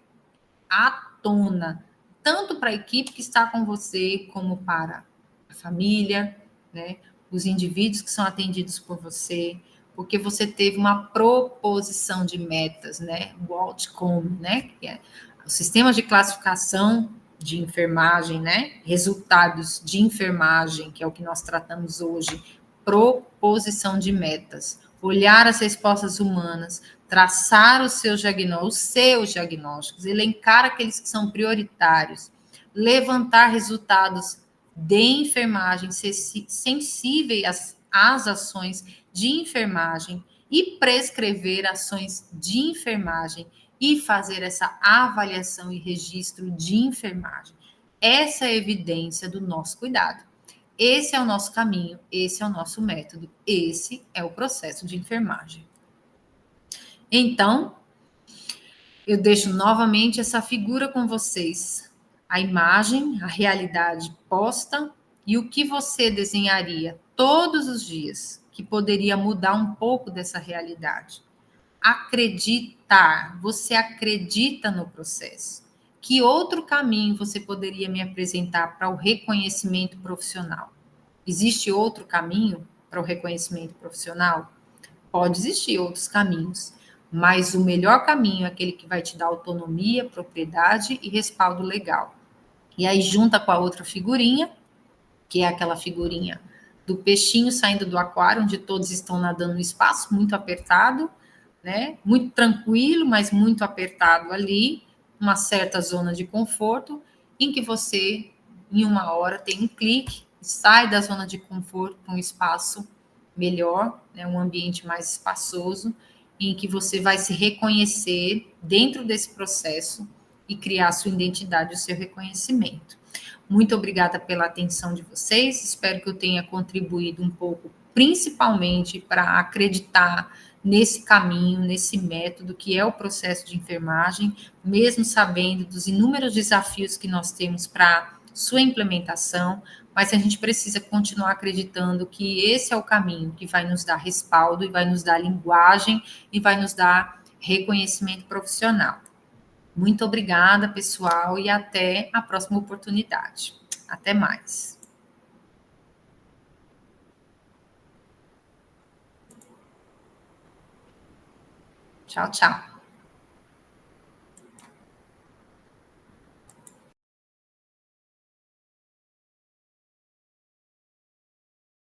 à tona, tanto para a equipe que está com você, como para a família, né? Os indivíduos que são atendidos por você, porque você teve uma proposição de metas, né? O outcome, né? Que é o sistema de classificação de enfermagem, né? Resultados de enfermagem, que é o que nós tratamos hoje, proposição de metas, olhar as respostas humanas, traçar os seus diagnósticos, elencar aqueles que são prioritários, levantar resultados de enfermagem sensíveis às ações de enfermagem e prescrever ações de enfermagem e fazer essa avaliação e registro de enfermagem. Essa é a evidência do nosso cuidado. Esse é o nosso caminho, esse é o nosso método, esse é o processo de enfermagem. Então, eu deixo novamente essa figura com vocês, a imagem, a realidade posta e o que você desenharia todos os dias que poderia mudar um pouco dessa realidade. Acreditar, você acredita no processo. Que outro caminho você poderia me apresentar para o reconhecimento profissional? Existe outro caminho para o reconhecimento profissional? Pode existir outros caminhos, mas o melhor caminho é aquele que vai te dar autonomia, propriedade e respaldo legal. E aí junta com a outra figurinha, que é aquela figurinha do peixinho saindo do aquário, onde todos estão nadando no espaço, muito apertado, né? Muito tranquilo, mas muito apertado ali, uma certa zona de conforto, em que você, em uma hora, tem um clique, sai da zona de conforto para um espaço melhor, né, um ambiente mais espaçoso, em que você vai se reconhecer dentro desse processo e criar a sua identidade, o seu reconhecimento. Muito obrigada pela atenção de vocês. Espero que eu tenha contribuído um pouco, principalmente para acreditar nesse caminho, nesse método que é o processo de enfermagem, mesmo sabendo dos inúmeros desafios que nós temos para sua implementação, mas a gente precisa continuar acreditando que esse é o caminho que vai nos dar respaldo e vai nos dar linguagem e vai nos dar reconhecimento profissional. Muito obrigada, pessoal, e até a próxima oportunidade. Até mais. Tchau, tchau.